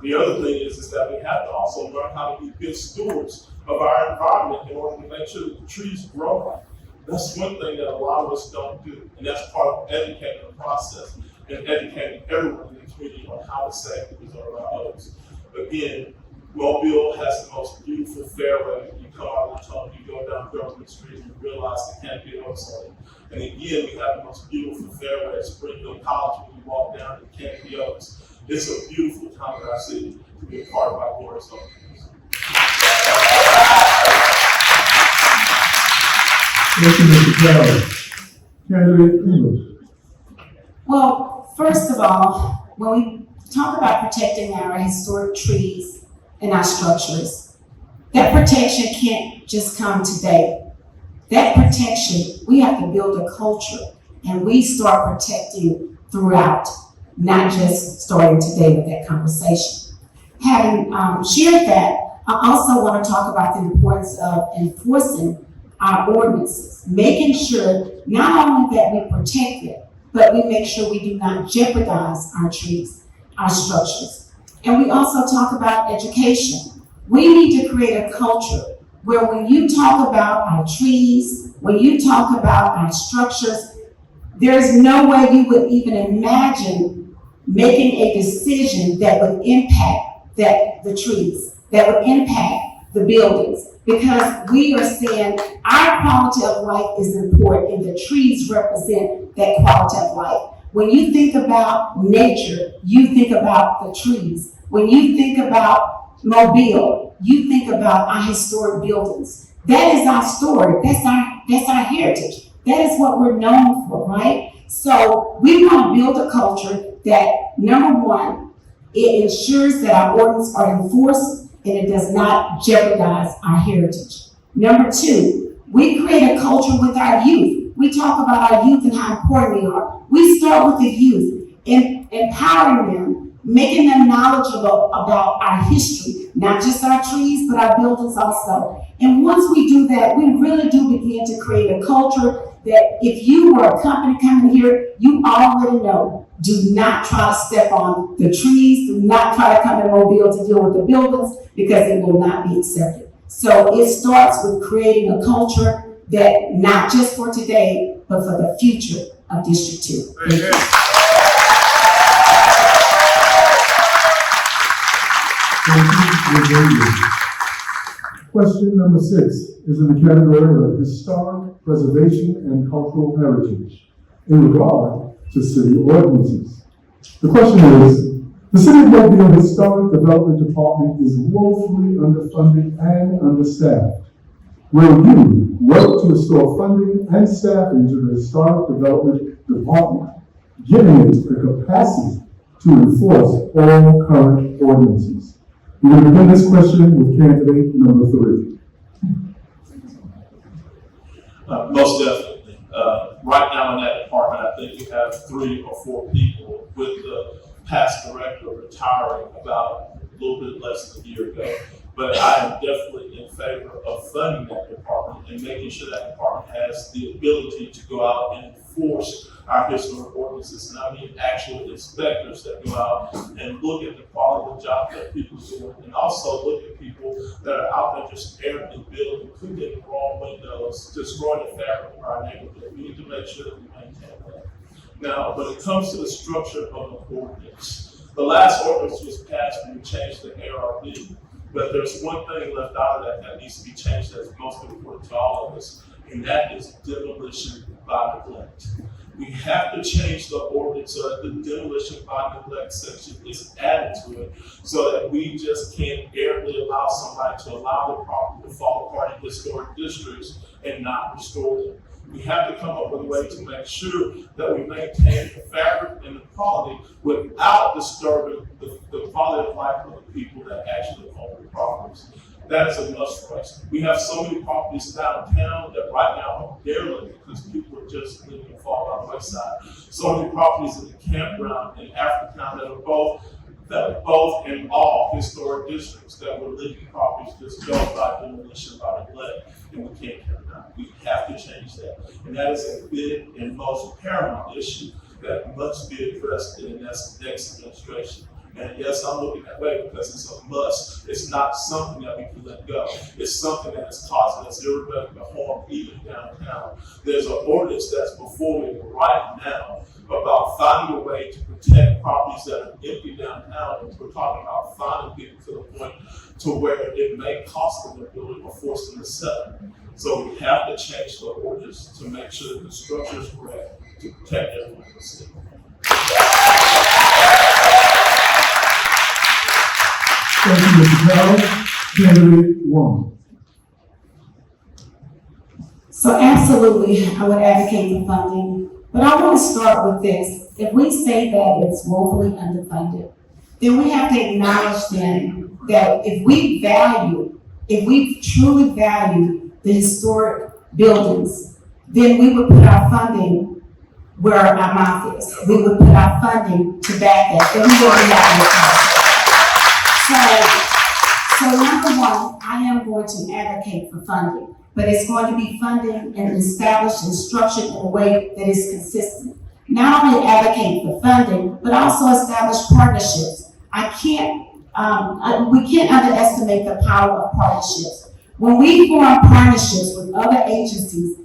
Speaker 7: The other thing is that we have to also learn how to be good stewards of our environment in order to make sure that the trees grow right. That's one thing that a lot of us don't do, and that's part of educating the process and educating everyone in the community on how to save and preserve our oaks. Again, Mobile has the most beautiful fairway. You come out of the tunnel, you go down Government Street, and you realize the canopy oaks on it. And again, we have the most beautiful fairway at Spring Hill College when you walk down the canopy oaks. It's a beautiful time in our city to be a part of our glorious oak trees.
Speaker 4: Thank you, Mr. Crowley. Candidate English.
Speaker 5: Well, first of all, when we talk about protecting our historic trees and our structures, that protection can't just come today. That protection, we have to build a culture, and we start protecting throughout, not just starting today with that conversation. Having shared that, I also want to talk about the importance of enforcing our ordinances, making sure not only that we protect it, but we make sure we do not jeopardize our trees, our structures. And we also talk about education. We need to create a culture where when you talk about our trees, when you talk about our structures, there's no way you would even imagine making a decision that would impact the trees, that would impact the buildings, because we are saying our quality of life is important and the trees represent that quality of life. When you think about nature, you think about the trees. When you think about Mobile, you think about our historic buildings. That is our story. That's our heritage. That is what we're known for, right? So we want to build a culture that, number one, it ensures that our ordinances are enforced and it does not jeopardize our heritage. Number two, we create a culture with our youth. We talk about our youth and how important they are. We start with the youth, empowering them, making them knowledgeable about our history, not just our trees, but our buildings also. And once we do that, we really do begin to create a culture that if you were a company coming here, you already know, do not try to step on the trees, do not try to come to Mobile to deal with the buildings, because it will not be accepted. So it starts with creating a culture that not just for today, but for the future of District 2.
Speaker 4: Thank you. Question number 6 is in the category of historic preservation and cultural heritage in regard to city ordinances. The question is, the City of Mobile Historic Development Department is woefully underfunded and understaffed. Will you work to restore funding and staffing to the Historic Development Department, giving it the capacity to enforce all current ordinances? We will begin this question with candidate number 3.
Speaker 7: Most definitely. Right now in that department, I think we have 3 or 4 people, with the past director retiring about a little bit less than a year ago. But I am definitely in favor of funding that department and making sure that department has the ability to go out and enforce our historic ordinances. And I mean actual inspectors that go out and look at the quality of the job that people are doing, and also look at people that are out there just arrogantly building, putting in the wrong windows, destroying the fabric of our neighborhood. We need to make sure that we maintain that. Now, when it comes to the structure of the ordinance, the last ordinance was passed when we changed the ARB. But there's one thing left out of that needs to be changed that's most important to all of us, and that is demolition by neglect. We have to change the ordinance so that the demolition by neglect section is added to it, so that we just can't arrogantly allow somebody to allow the property to fall apart in historic districts and not restore them. We have to come up with a way to make sure that we maintain the fabric and the quality without disturbing the quality of life of the people that actually own the properties. That is a must for us. We have so many properties downtown that right now are derelict because people are just living and falling by the wayside. So many properties in the campground in Africatown that are both in all historic districts that were living properties just go by demolition by neglect, and we can't carry it on. We have to change that. And that is a big and most paramount issue that must be addressed in the next administration. And yes, I'm looking that way because it's a must. It's not something that we can let go. It's something that is causing us irreparable harm even downtown. There's an ordinance that's before me right now about finding a way to protect properties that are empty downtown. And we're talking about finding people to the point to where it may cost them their building or force them to sell. So we have to change the ordinance to make sure that the structure is correct to protect everyone in the city.
Speaker 4: Thank you, Mr. Carroll. Candidate 1.
Speaker 5: So absolutely, I would advocate for funding, but I want to start with this. If we say that it's woefully underfunded, then we have to acknowledge then that if we truly value the historic buildings, then we would put our funding where our mouth is. We would put our funding to back that. Then we would So number one, I am going to advocate for funding, but it's going to be funding and established and structured in a way that is consistent. Not only advocate for funding, but also establish partnerships. We can't underestimate the power of partnerships. When we form partnerships with other agencies,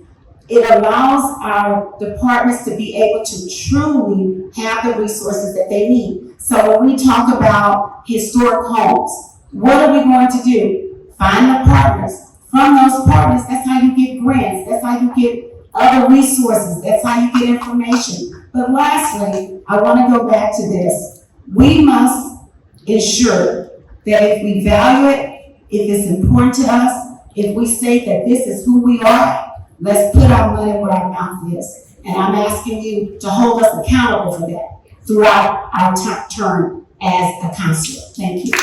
Speaker 5: it allows our departments to be able to truly have the resources that they need. So when we talk about historic homes, what are we going to do? find the partners. From those partners, that's how you get grants, that's how you get other resources, that's how you get information. But lastly, I want to go back to this. We must ensure that if we value it, if it's important to us, if we say that this is who we are, let's put our money where our mouth is. And I'm asking you to hold us accountable for that throughout our term as a counselor. Thank you.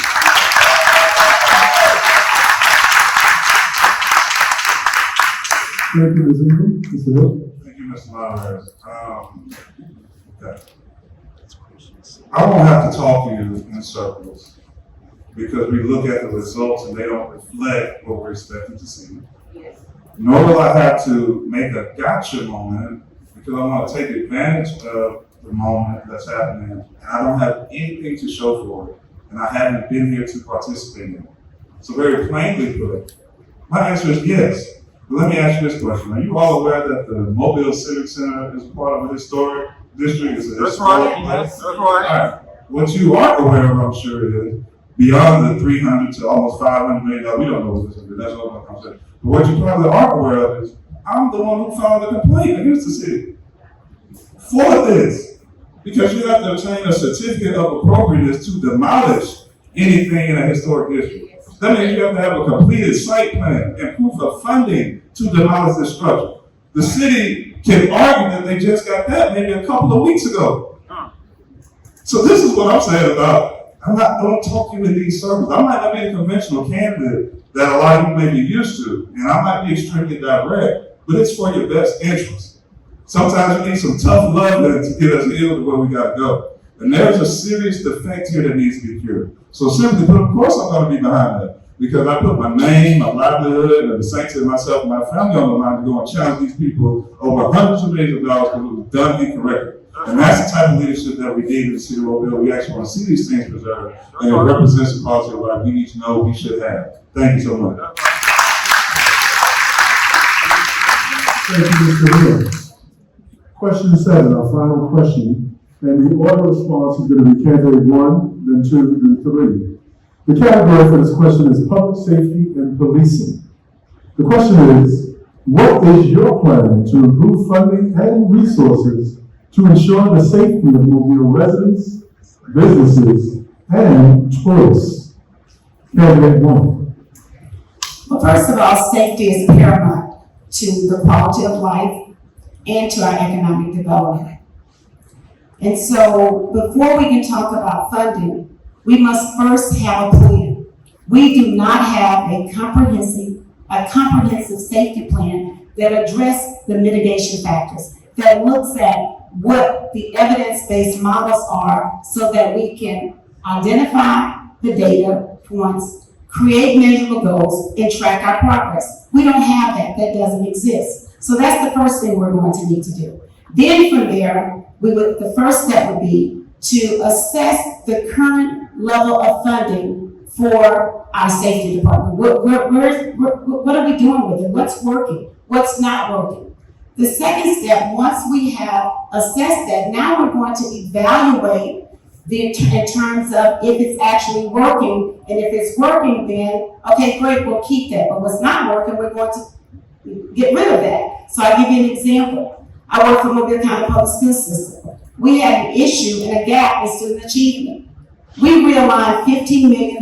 Speaker 4: Thank you, Ms. Ingram. Mr. Hill?
Speaker 6: Thank you, Mr. Moderator. Okay. I won't have to talk to you in circles because we look at the results and they don't reflect what we're expecting to see. Nor will I have to make a gotcha moment because I want to take advantage of the moment that's happening. And I don't have anything to show for it. And I haven't been here to participate in it. So very plainly put, my answer is yes. But let me ask you this question. Are you all aware that the Mobile Civic Center is part of a historic district? It's a historic place?
Speaker 8: That's right.
Speaker 6: All right. What you aren't aware of, I'm sure, is beyond the 300 to almost $500 million, we don't know what this is, that's what I'm saying. But what you probably aren't aware of is, I'm the one who filed a complaint against the city for this. Because you have to obtain a certificate of appropriateness to demolish anything in a historic district. That means you have to have a completed site plan and proof of funding to demolish this structure. The city can argue that they just got that maybe a couple of weeks ago. So this is what I'm saying about, don't talk to you in these circles. I might not be a conventional candidate that a lot of you may be used to, and I might be extremely direct, but it's for your best interest. Sometimes you need some tough love to get us healed to where we gotta go. And there's a serious defect here that needs to be cured. So simply put, of course I'm gonna be behind that. Because I put my name, my livelihood, and the sanctity of myself and my family on the line to go and challenge these people over hundreds of millions of dollars because it was done incorrectly. And that's the type of leadership that we need in the city of Mobile. We actually want to see these things preserved, and it represents the quality of life we need to know we should have. Thank you so much.
Speaker 4: Thank you, Mr. Hill. Question 7, our final question, and the order of response is going to be category 1, then 2, then 3. The category for this question is public safety and policing. The question is, what is your plan to improve funding and resources to ensure the safety of Mobile residents, businesses, and tourists? Category 1.
Speaker 5: Well, first of all, safety is paramount to the quality of life and to our economic development. And so before we can talk about funding, we must first have a plan. We do not have a comprehensive safety plan that addresses the mitigation factors, that looks at what the evidence-based models are so that we can identify the data points, create measurable goals, and track our progress. We don't have that. That doesn't exist. So that's the first thing we're going to need to do. Then from there, the first step would be to assess the current level of funding for our safety department. What are we doing with it? What's working? What's not working? The second step, once we have assessed that, now we're going to evaluate in terms of if it's actually working, and if it's working, then, okay, great, we'll keep that. But what's not working, we're going to get rid of that. So I'll give you an example. I work for Mobile County Public School System. We had an issue and a gap in student achievement. We realigned $15 million.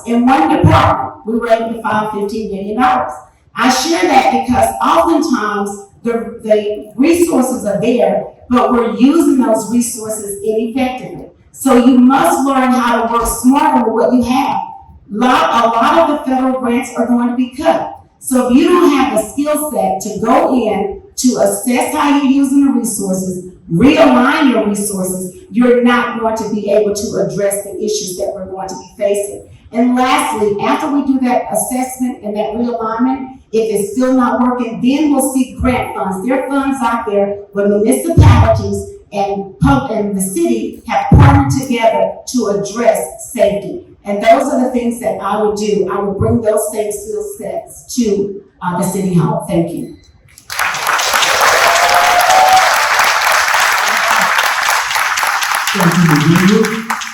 Speaker 5: In one department, we were able to find $15 million. I share that because oftentimes the resources are there, but we're using those resources ineffectively. So you must learn how to work smarter with what you have. A lot of the federal grants are going to be cut. So if you don't have a skill set to go in to assess how you're using the resources, realign your resources, you're not going to be able to address the issues that we're going to be facing. And lastly, after we do that assessment and that realignment, if it's still not working, then we'll seek grant funds. There are funds out there where municipalities and the city have partnered together to address safety. And those are the things that I would do. I would bring those same skill sets to the City Hall. Thank you.
Speaker 4: Thank you, Virginia.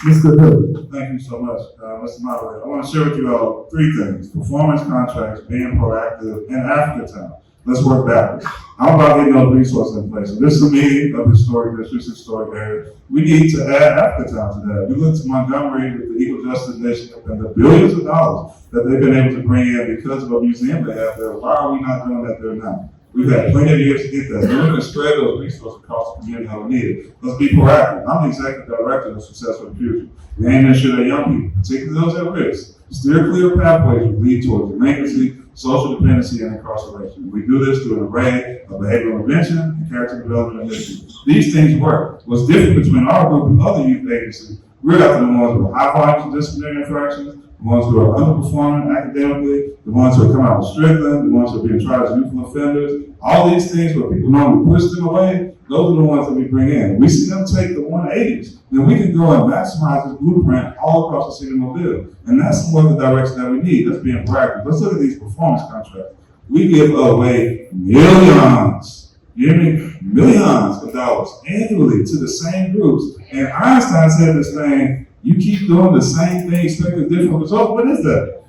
Speaker 4: Mr. Hill.
Speaker 6: Thank you so much, Mr. Moderator. I want to share with you all three things: performance contracts, being proactive, and Africatown. Let's work backwards. I'm about getting those resources in place. So this is me of historic districts, historic areas. We need to add Africatown to that. We look to Montgomery with the Equal Justice Initiative and the billions of dollars that they've been able to bring in because of a museum they have there. Why are we not doing that there now? We've had plenty of years to get that. We're going to spread those resources across the community how we need it. Let's be proactive. I'm the executive director of Success for the Future. We aim to ensure that young people, particularly those at risk, steer clear pathways that lead towards delinquency, social dependency, and incarceration. We do this through an array of behavioral intervention and character development initiatives. These things work. What's different between our group and other youth agencies, we're after the ones with high volumes of disciplinary infractions, the ones who are underperforming academically, the ones who are coming out with Strickland, the ones who are being tried as youthful offenders. All these things where people normally push them away, those are the ones that we bring in. We see them take the 180s, then we can go and maximize this blueprint all across the city of Mobile. And that's more the direction that we need. That's being proactive. Let's look at these performance contracts. We give away millions, you hear me? Millions of dollars annually to the same groups. And Einstein said this thing, you keep doing the same thing, expecting different results. What is that?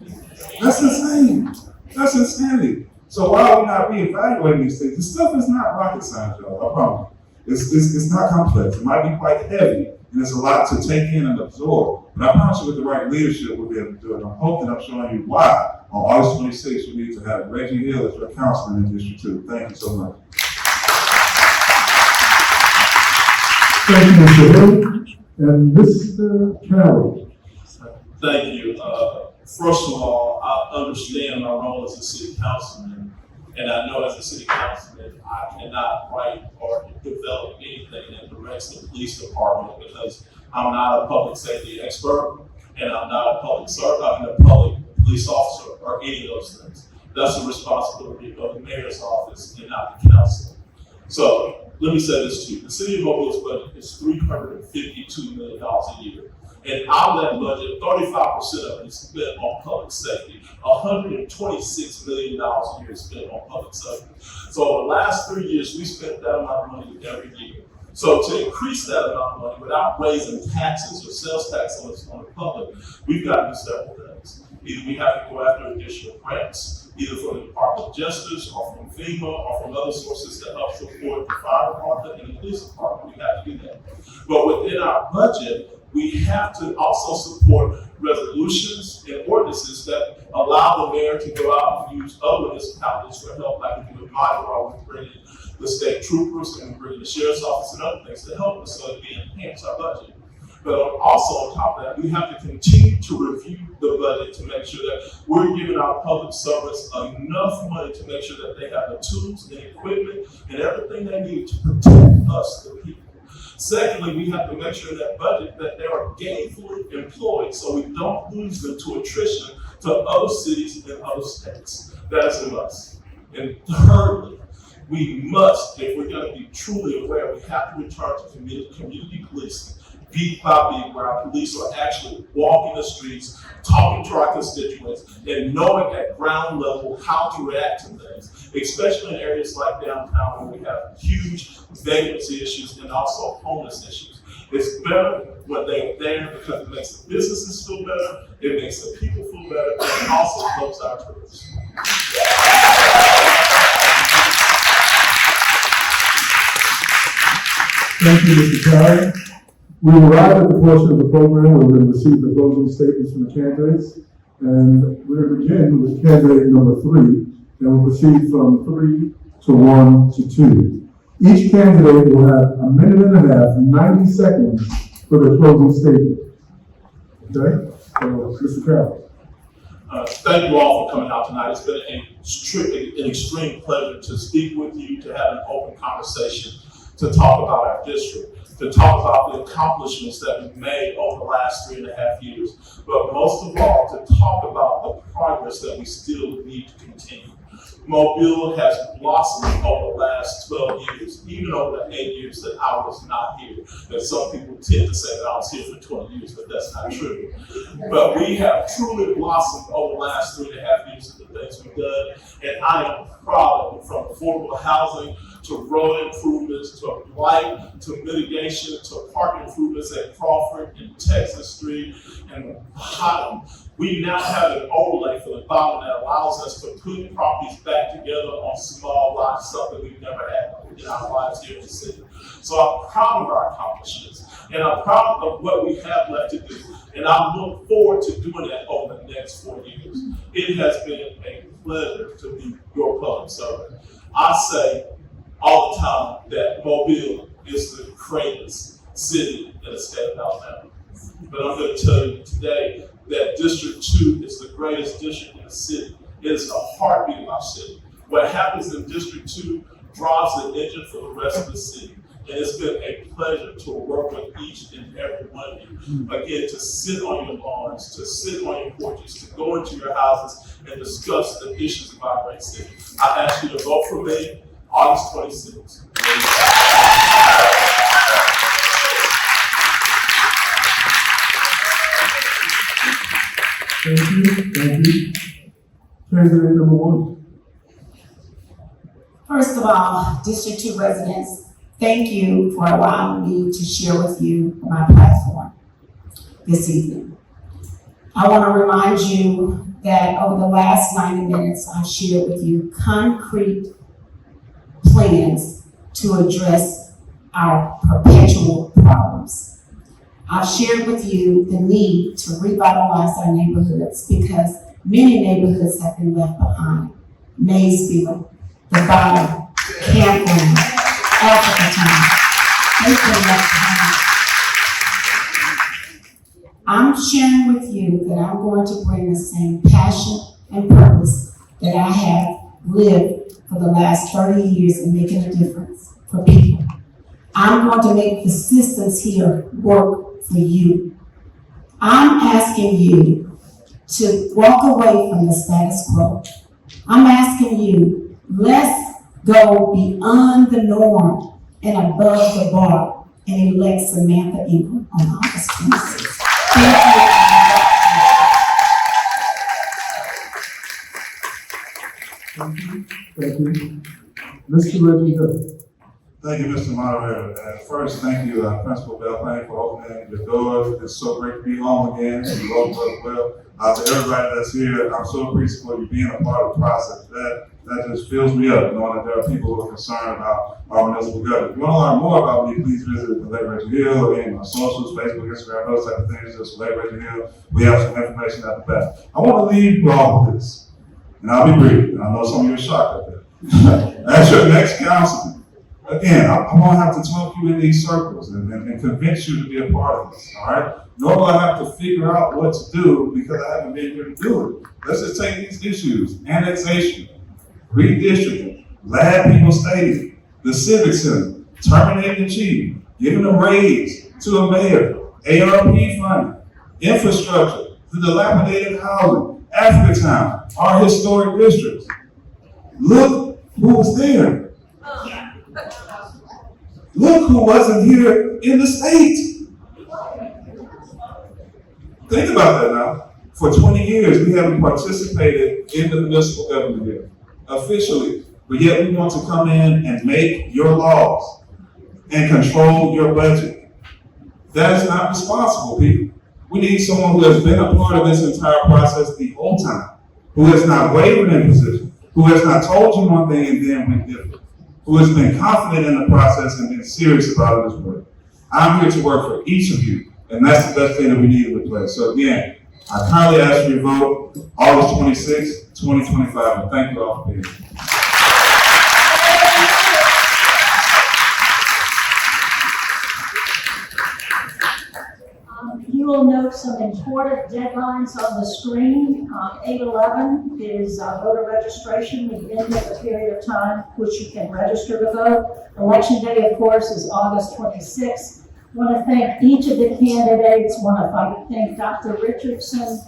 Speaker 6: That's insane. That's insanity. So why are we not reevaluating these things? This stuff is not rocket science, y'all. I promise. It's not complex. It might be quite heavy, and it's a lot to take in and absorb. But I promise you, with the right leadership, we'll be able to do it. I'm hoping I'm showing you why on August 26th we need to have Reggie Hill as your counselor in District 2. Thank you so much.
Speaker 4: Thank you, Mr. Hill. And Mr. Carroll.
Speaker 7: Thank you. First of all, I understand my role as a city councilman, and I know as a city councilman, I cannot write or develop anything that directs the police department because I'm not a public safety expert, and I'm not a public police officer or any of those things. That's the responsibility of the mayor's office and not the council. So let me say this to you. The city of Mobile's budget is $352 million a year. And out of that budget, 35% of it is spent on public safety. $126 million a year is spent on public safety. So over the last 3 years, we spent that amount of money every year. So to increase that amount of money without raising taxes or sales tax on the public, we've got to do several things. Either we have to go after additional grants, either from the Department of Justice or from FEMA or from other sources that help support the fire department and the police department. We have to do that. But within our budget, we have to also support resolutions and ordinances that allow the mayor to go out and use other municipalities for help, like we do with Mydra, we bring in the state troopers and we bring in the sheriff's office and other things to help us so that we enhance our budget. But also on top of that, we have to continue to review the budget to make sure that we're giving our public servants enough money to make sure that they have the tools and equipment and everything they need to protect us, the people. Secondly, we have to make sure that budget that they are gainfully employed so we don't lose them to attrition to other cities and other states. That is a must. And thirdly, we must, if we're going to be truly aware, we have to return to community policing, beat by beat, where our police are actually walking the streets, talking to our constituents, and knowing at ground level how to react to things, especially in areas like downtown where we have huge vagrancy issues and also homeless issues. It's better when they're there because it makes the businesses feel better, it makes the people feel better, and it also helps our tourists.
Speaker 4: Thank you, Mr. Carroll. We arrived at the portion of the program where we receive the closing statements from the candidates. And we're going to begin with candidate number 3, and we'll proceed from 3 to 1 to 2. Each candidate will have a minute and a half, 90 seconds for the closing statement. Okay? So, Mr. Carroll.
Speaker 7: Thank you all for coming out tonight. It's been an extreme pleasure to speak with you, to have an open conversation, to talk about our district, to talk about the accomplishments that we've made over the last 3.5 years, but most of all, to talk about the progress that we still need to continue. Mobile has blossomed over the last 12 years, even over the 8 years that I was not here. And some people tend to say that I was here for 20 years, but that's not true. But we have truly blossomed over the last 3.5 years of the things we've done, and I am proud of it, from affordable housing to road improvements, to light, to mitigation, to park improvements at Crawford and Texas Street and Highland. We now have an overlay for the bottom that allows us to put properties back together on small lots, something we've never had in our lives here in the city. So I'm proud of our accomplishments, and I'm proud of what we have left to do. And I look forward to doing that over the next 4 years. It has been a pleasure to be your public servant. I say all the time that Mobile is the greatest city in the state of Alabama. But I'm going to tell you today that District 2 is the greatest district in the city. It is the heartbeat of our city. What happens in District 2 drives the engine for the rest of the city. And it's been a pleasure to work with each and every one of you. Again, to sit on your lawns, to sit on your porches, to go into your houses and discuss the issues of our great city. I ask you to vote for me August 26th.
Speaker 4: Thank you. Candidate number 1.
Speaker 5: First of all, District 2 residents, thank you for allowing me to share with you my platform this evening. I want to remind you that over the last 90 minutes, I shared with you concrete plans to address our perpetual problems. I've shared with you the need to revitalize our neighborhoods because many neighborhoods have been left behind. Maysville, the Bottom, Campground, Africa Town, they've been left behind. I'm sharing with you that I'm going to bring the same passion and purpose that I have lived for the last 30 years in making a difference for people. I'm going to make the systems here work for you. I'm asking you to walk away from the status quo. I'm asking you, let's go beyond the norm and above the bar and elect Samantha Ingram on August 26th. Thank you.
Speaker 4: Thank you. Mr. Reggie Hill.
Speaker 6: Thank you, Mr. Moderator. First, thank you, Principal Belpane, for opening the doors. It's so great to be home again. And you welcome as well. To everybody that's here, I'm so appreciative of you being a part of the process. That just fills me up, knowing that there are people who are concerned about our municipal government. If you want to learn more about me, please visit the Lake Reggie Hill, again, my socials, Facebook, Instagram, those type of things, just Lake Reggie Hill. We have some information at the back. I want to leave you all with this, and I'll be brief. I know some of you are shocked at that. As your next councilman, again, I won't have to talk you in these circles and convince you to be a part of this, all right? Nor will I have to figure out what to do because I haven't been here to do it. Let's just take these issues: annexation, redistricting, Lad People Stadium, the Civic Center, terminating the chief, giving a raise to a mayor, ARP funding, infrastructure, the dilapidated housing, Africa Town, our historic districts. Look who was there. Look who wasn't here in the state. Think about that now. For 20 years, we haven't participated in the municipal government here, officially, but yet we want to come in and make your laws and control your budget. That is not responsible, people. We need someone who has been a part of this entire process the whole time, who has not wavered in position, who has not told you one thing and then went different, who has been confident in the process and been serious about his work. I'm here to work for each of you, and that's the best thing that we need in the place. So again, I kindly ask you to vote August 26, 2025, and thank you all for being here.
Speaker 1: You will note some important deadlines on the screen. 8/11 is voter registration, the end of the period of time which you can register to vote. Election day, of course, is August 26th. Want to thank each of the candidates. Want to thank Dr. Richardson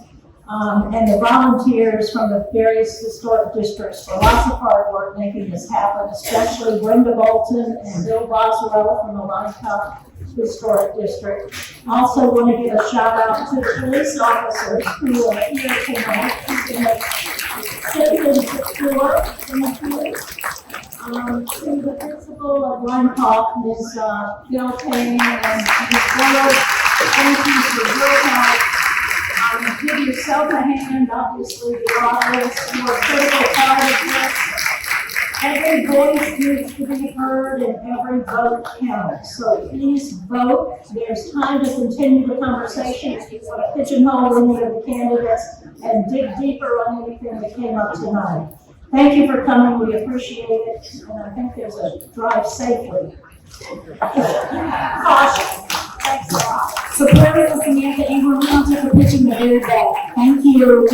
Speaker 1: and the volunteers from the various historic districts for lots of hard work making this happen, especially Brenda Bolton and Bill Boswell from the Lyncock Historic District. Also want to give a shout out to the police officers who are here tonight, keeping us safe and secure in the field. To the principal people of Blancock, Ms. Bill Kane and Ms. Burrow, thank you for your help. Give yourself a hand, obviously, the audience, you are a critical part of this. Every voice needs to be heard and every vote counts. So please vote. There's time to continue the conversation if you want to pigeonhole any of the candidates and dig deeper on anything that came up tonight. Thank you for coming. We appreciate it. And I think there's a drive safely. Caution. Thanks a lot.
Speaker 3: Supporters of Samantha Ingram, we're going to take a picture in the very back. Thank you.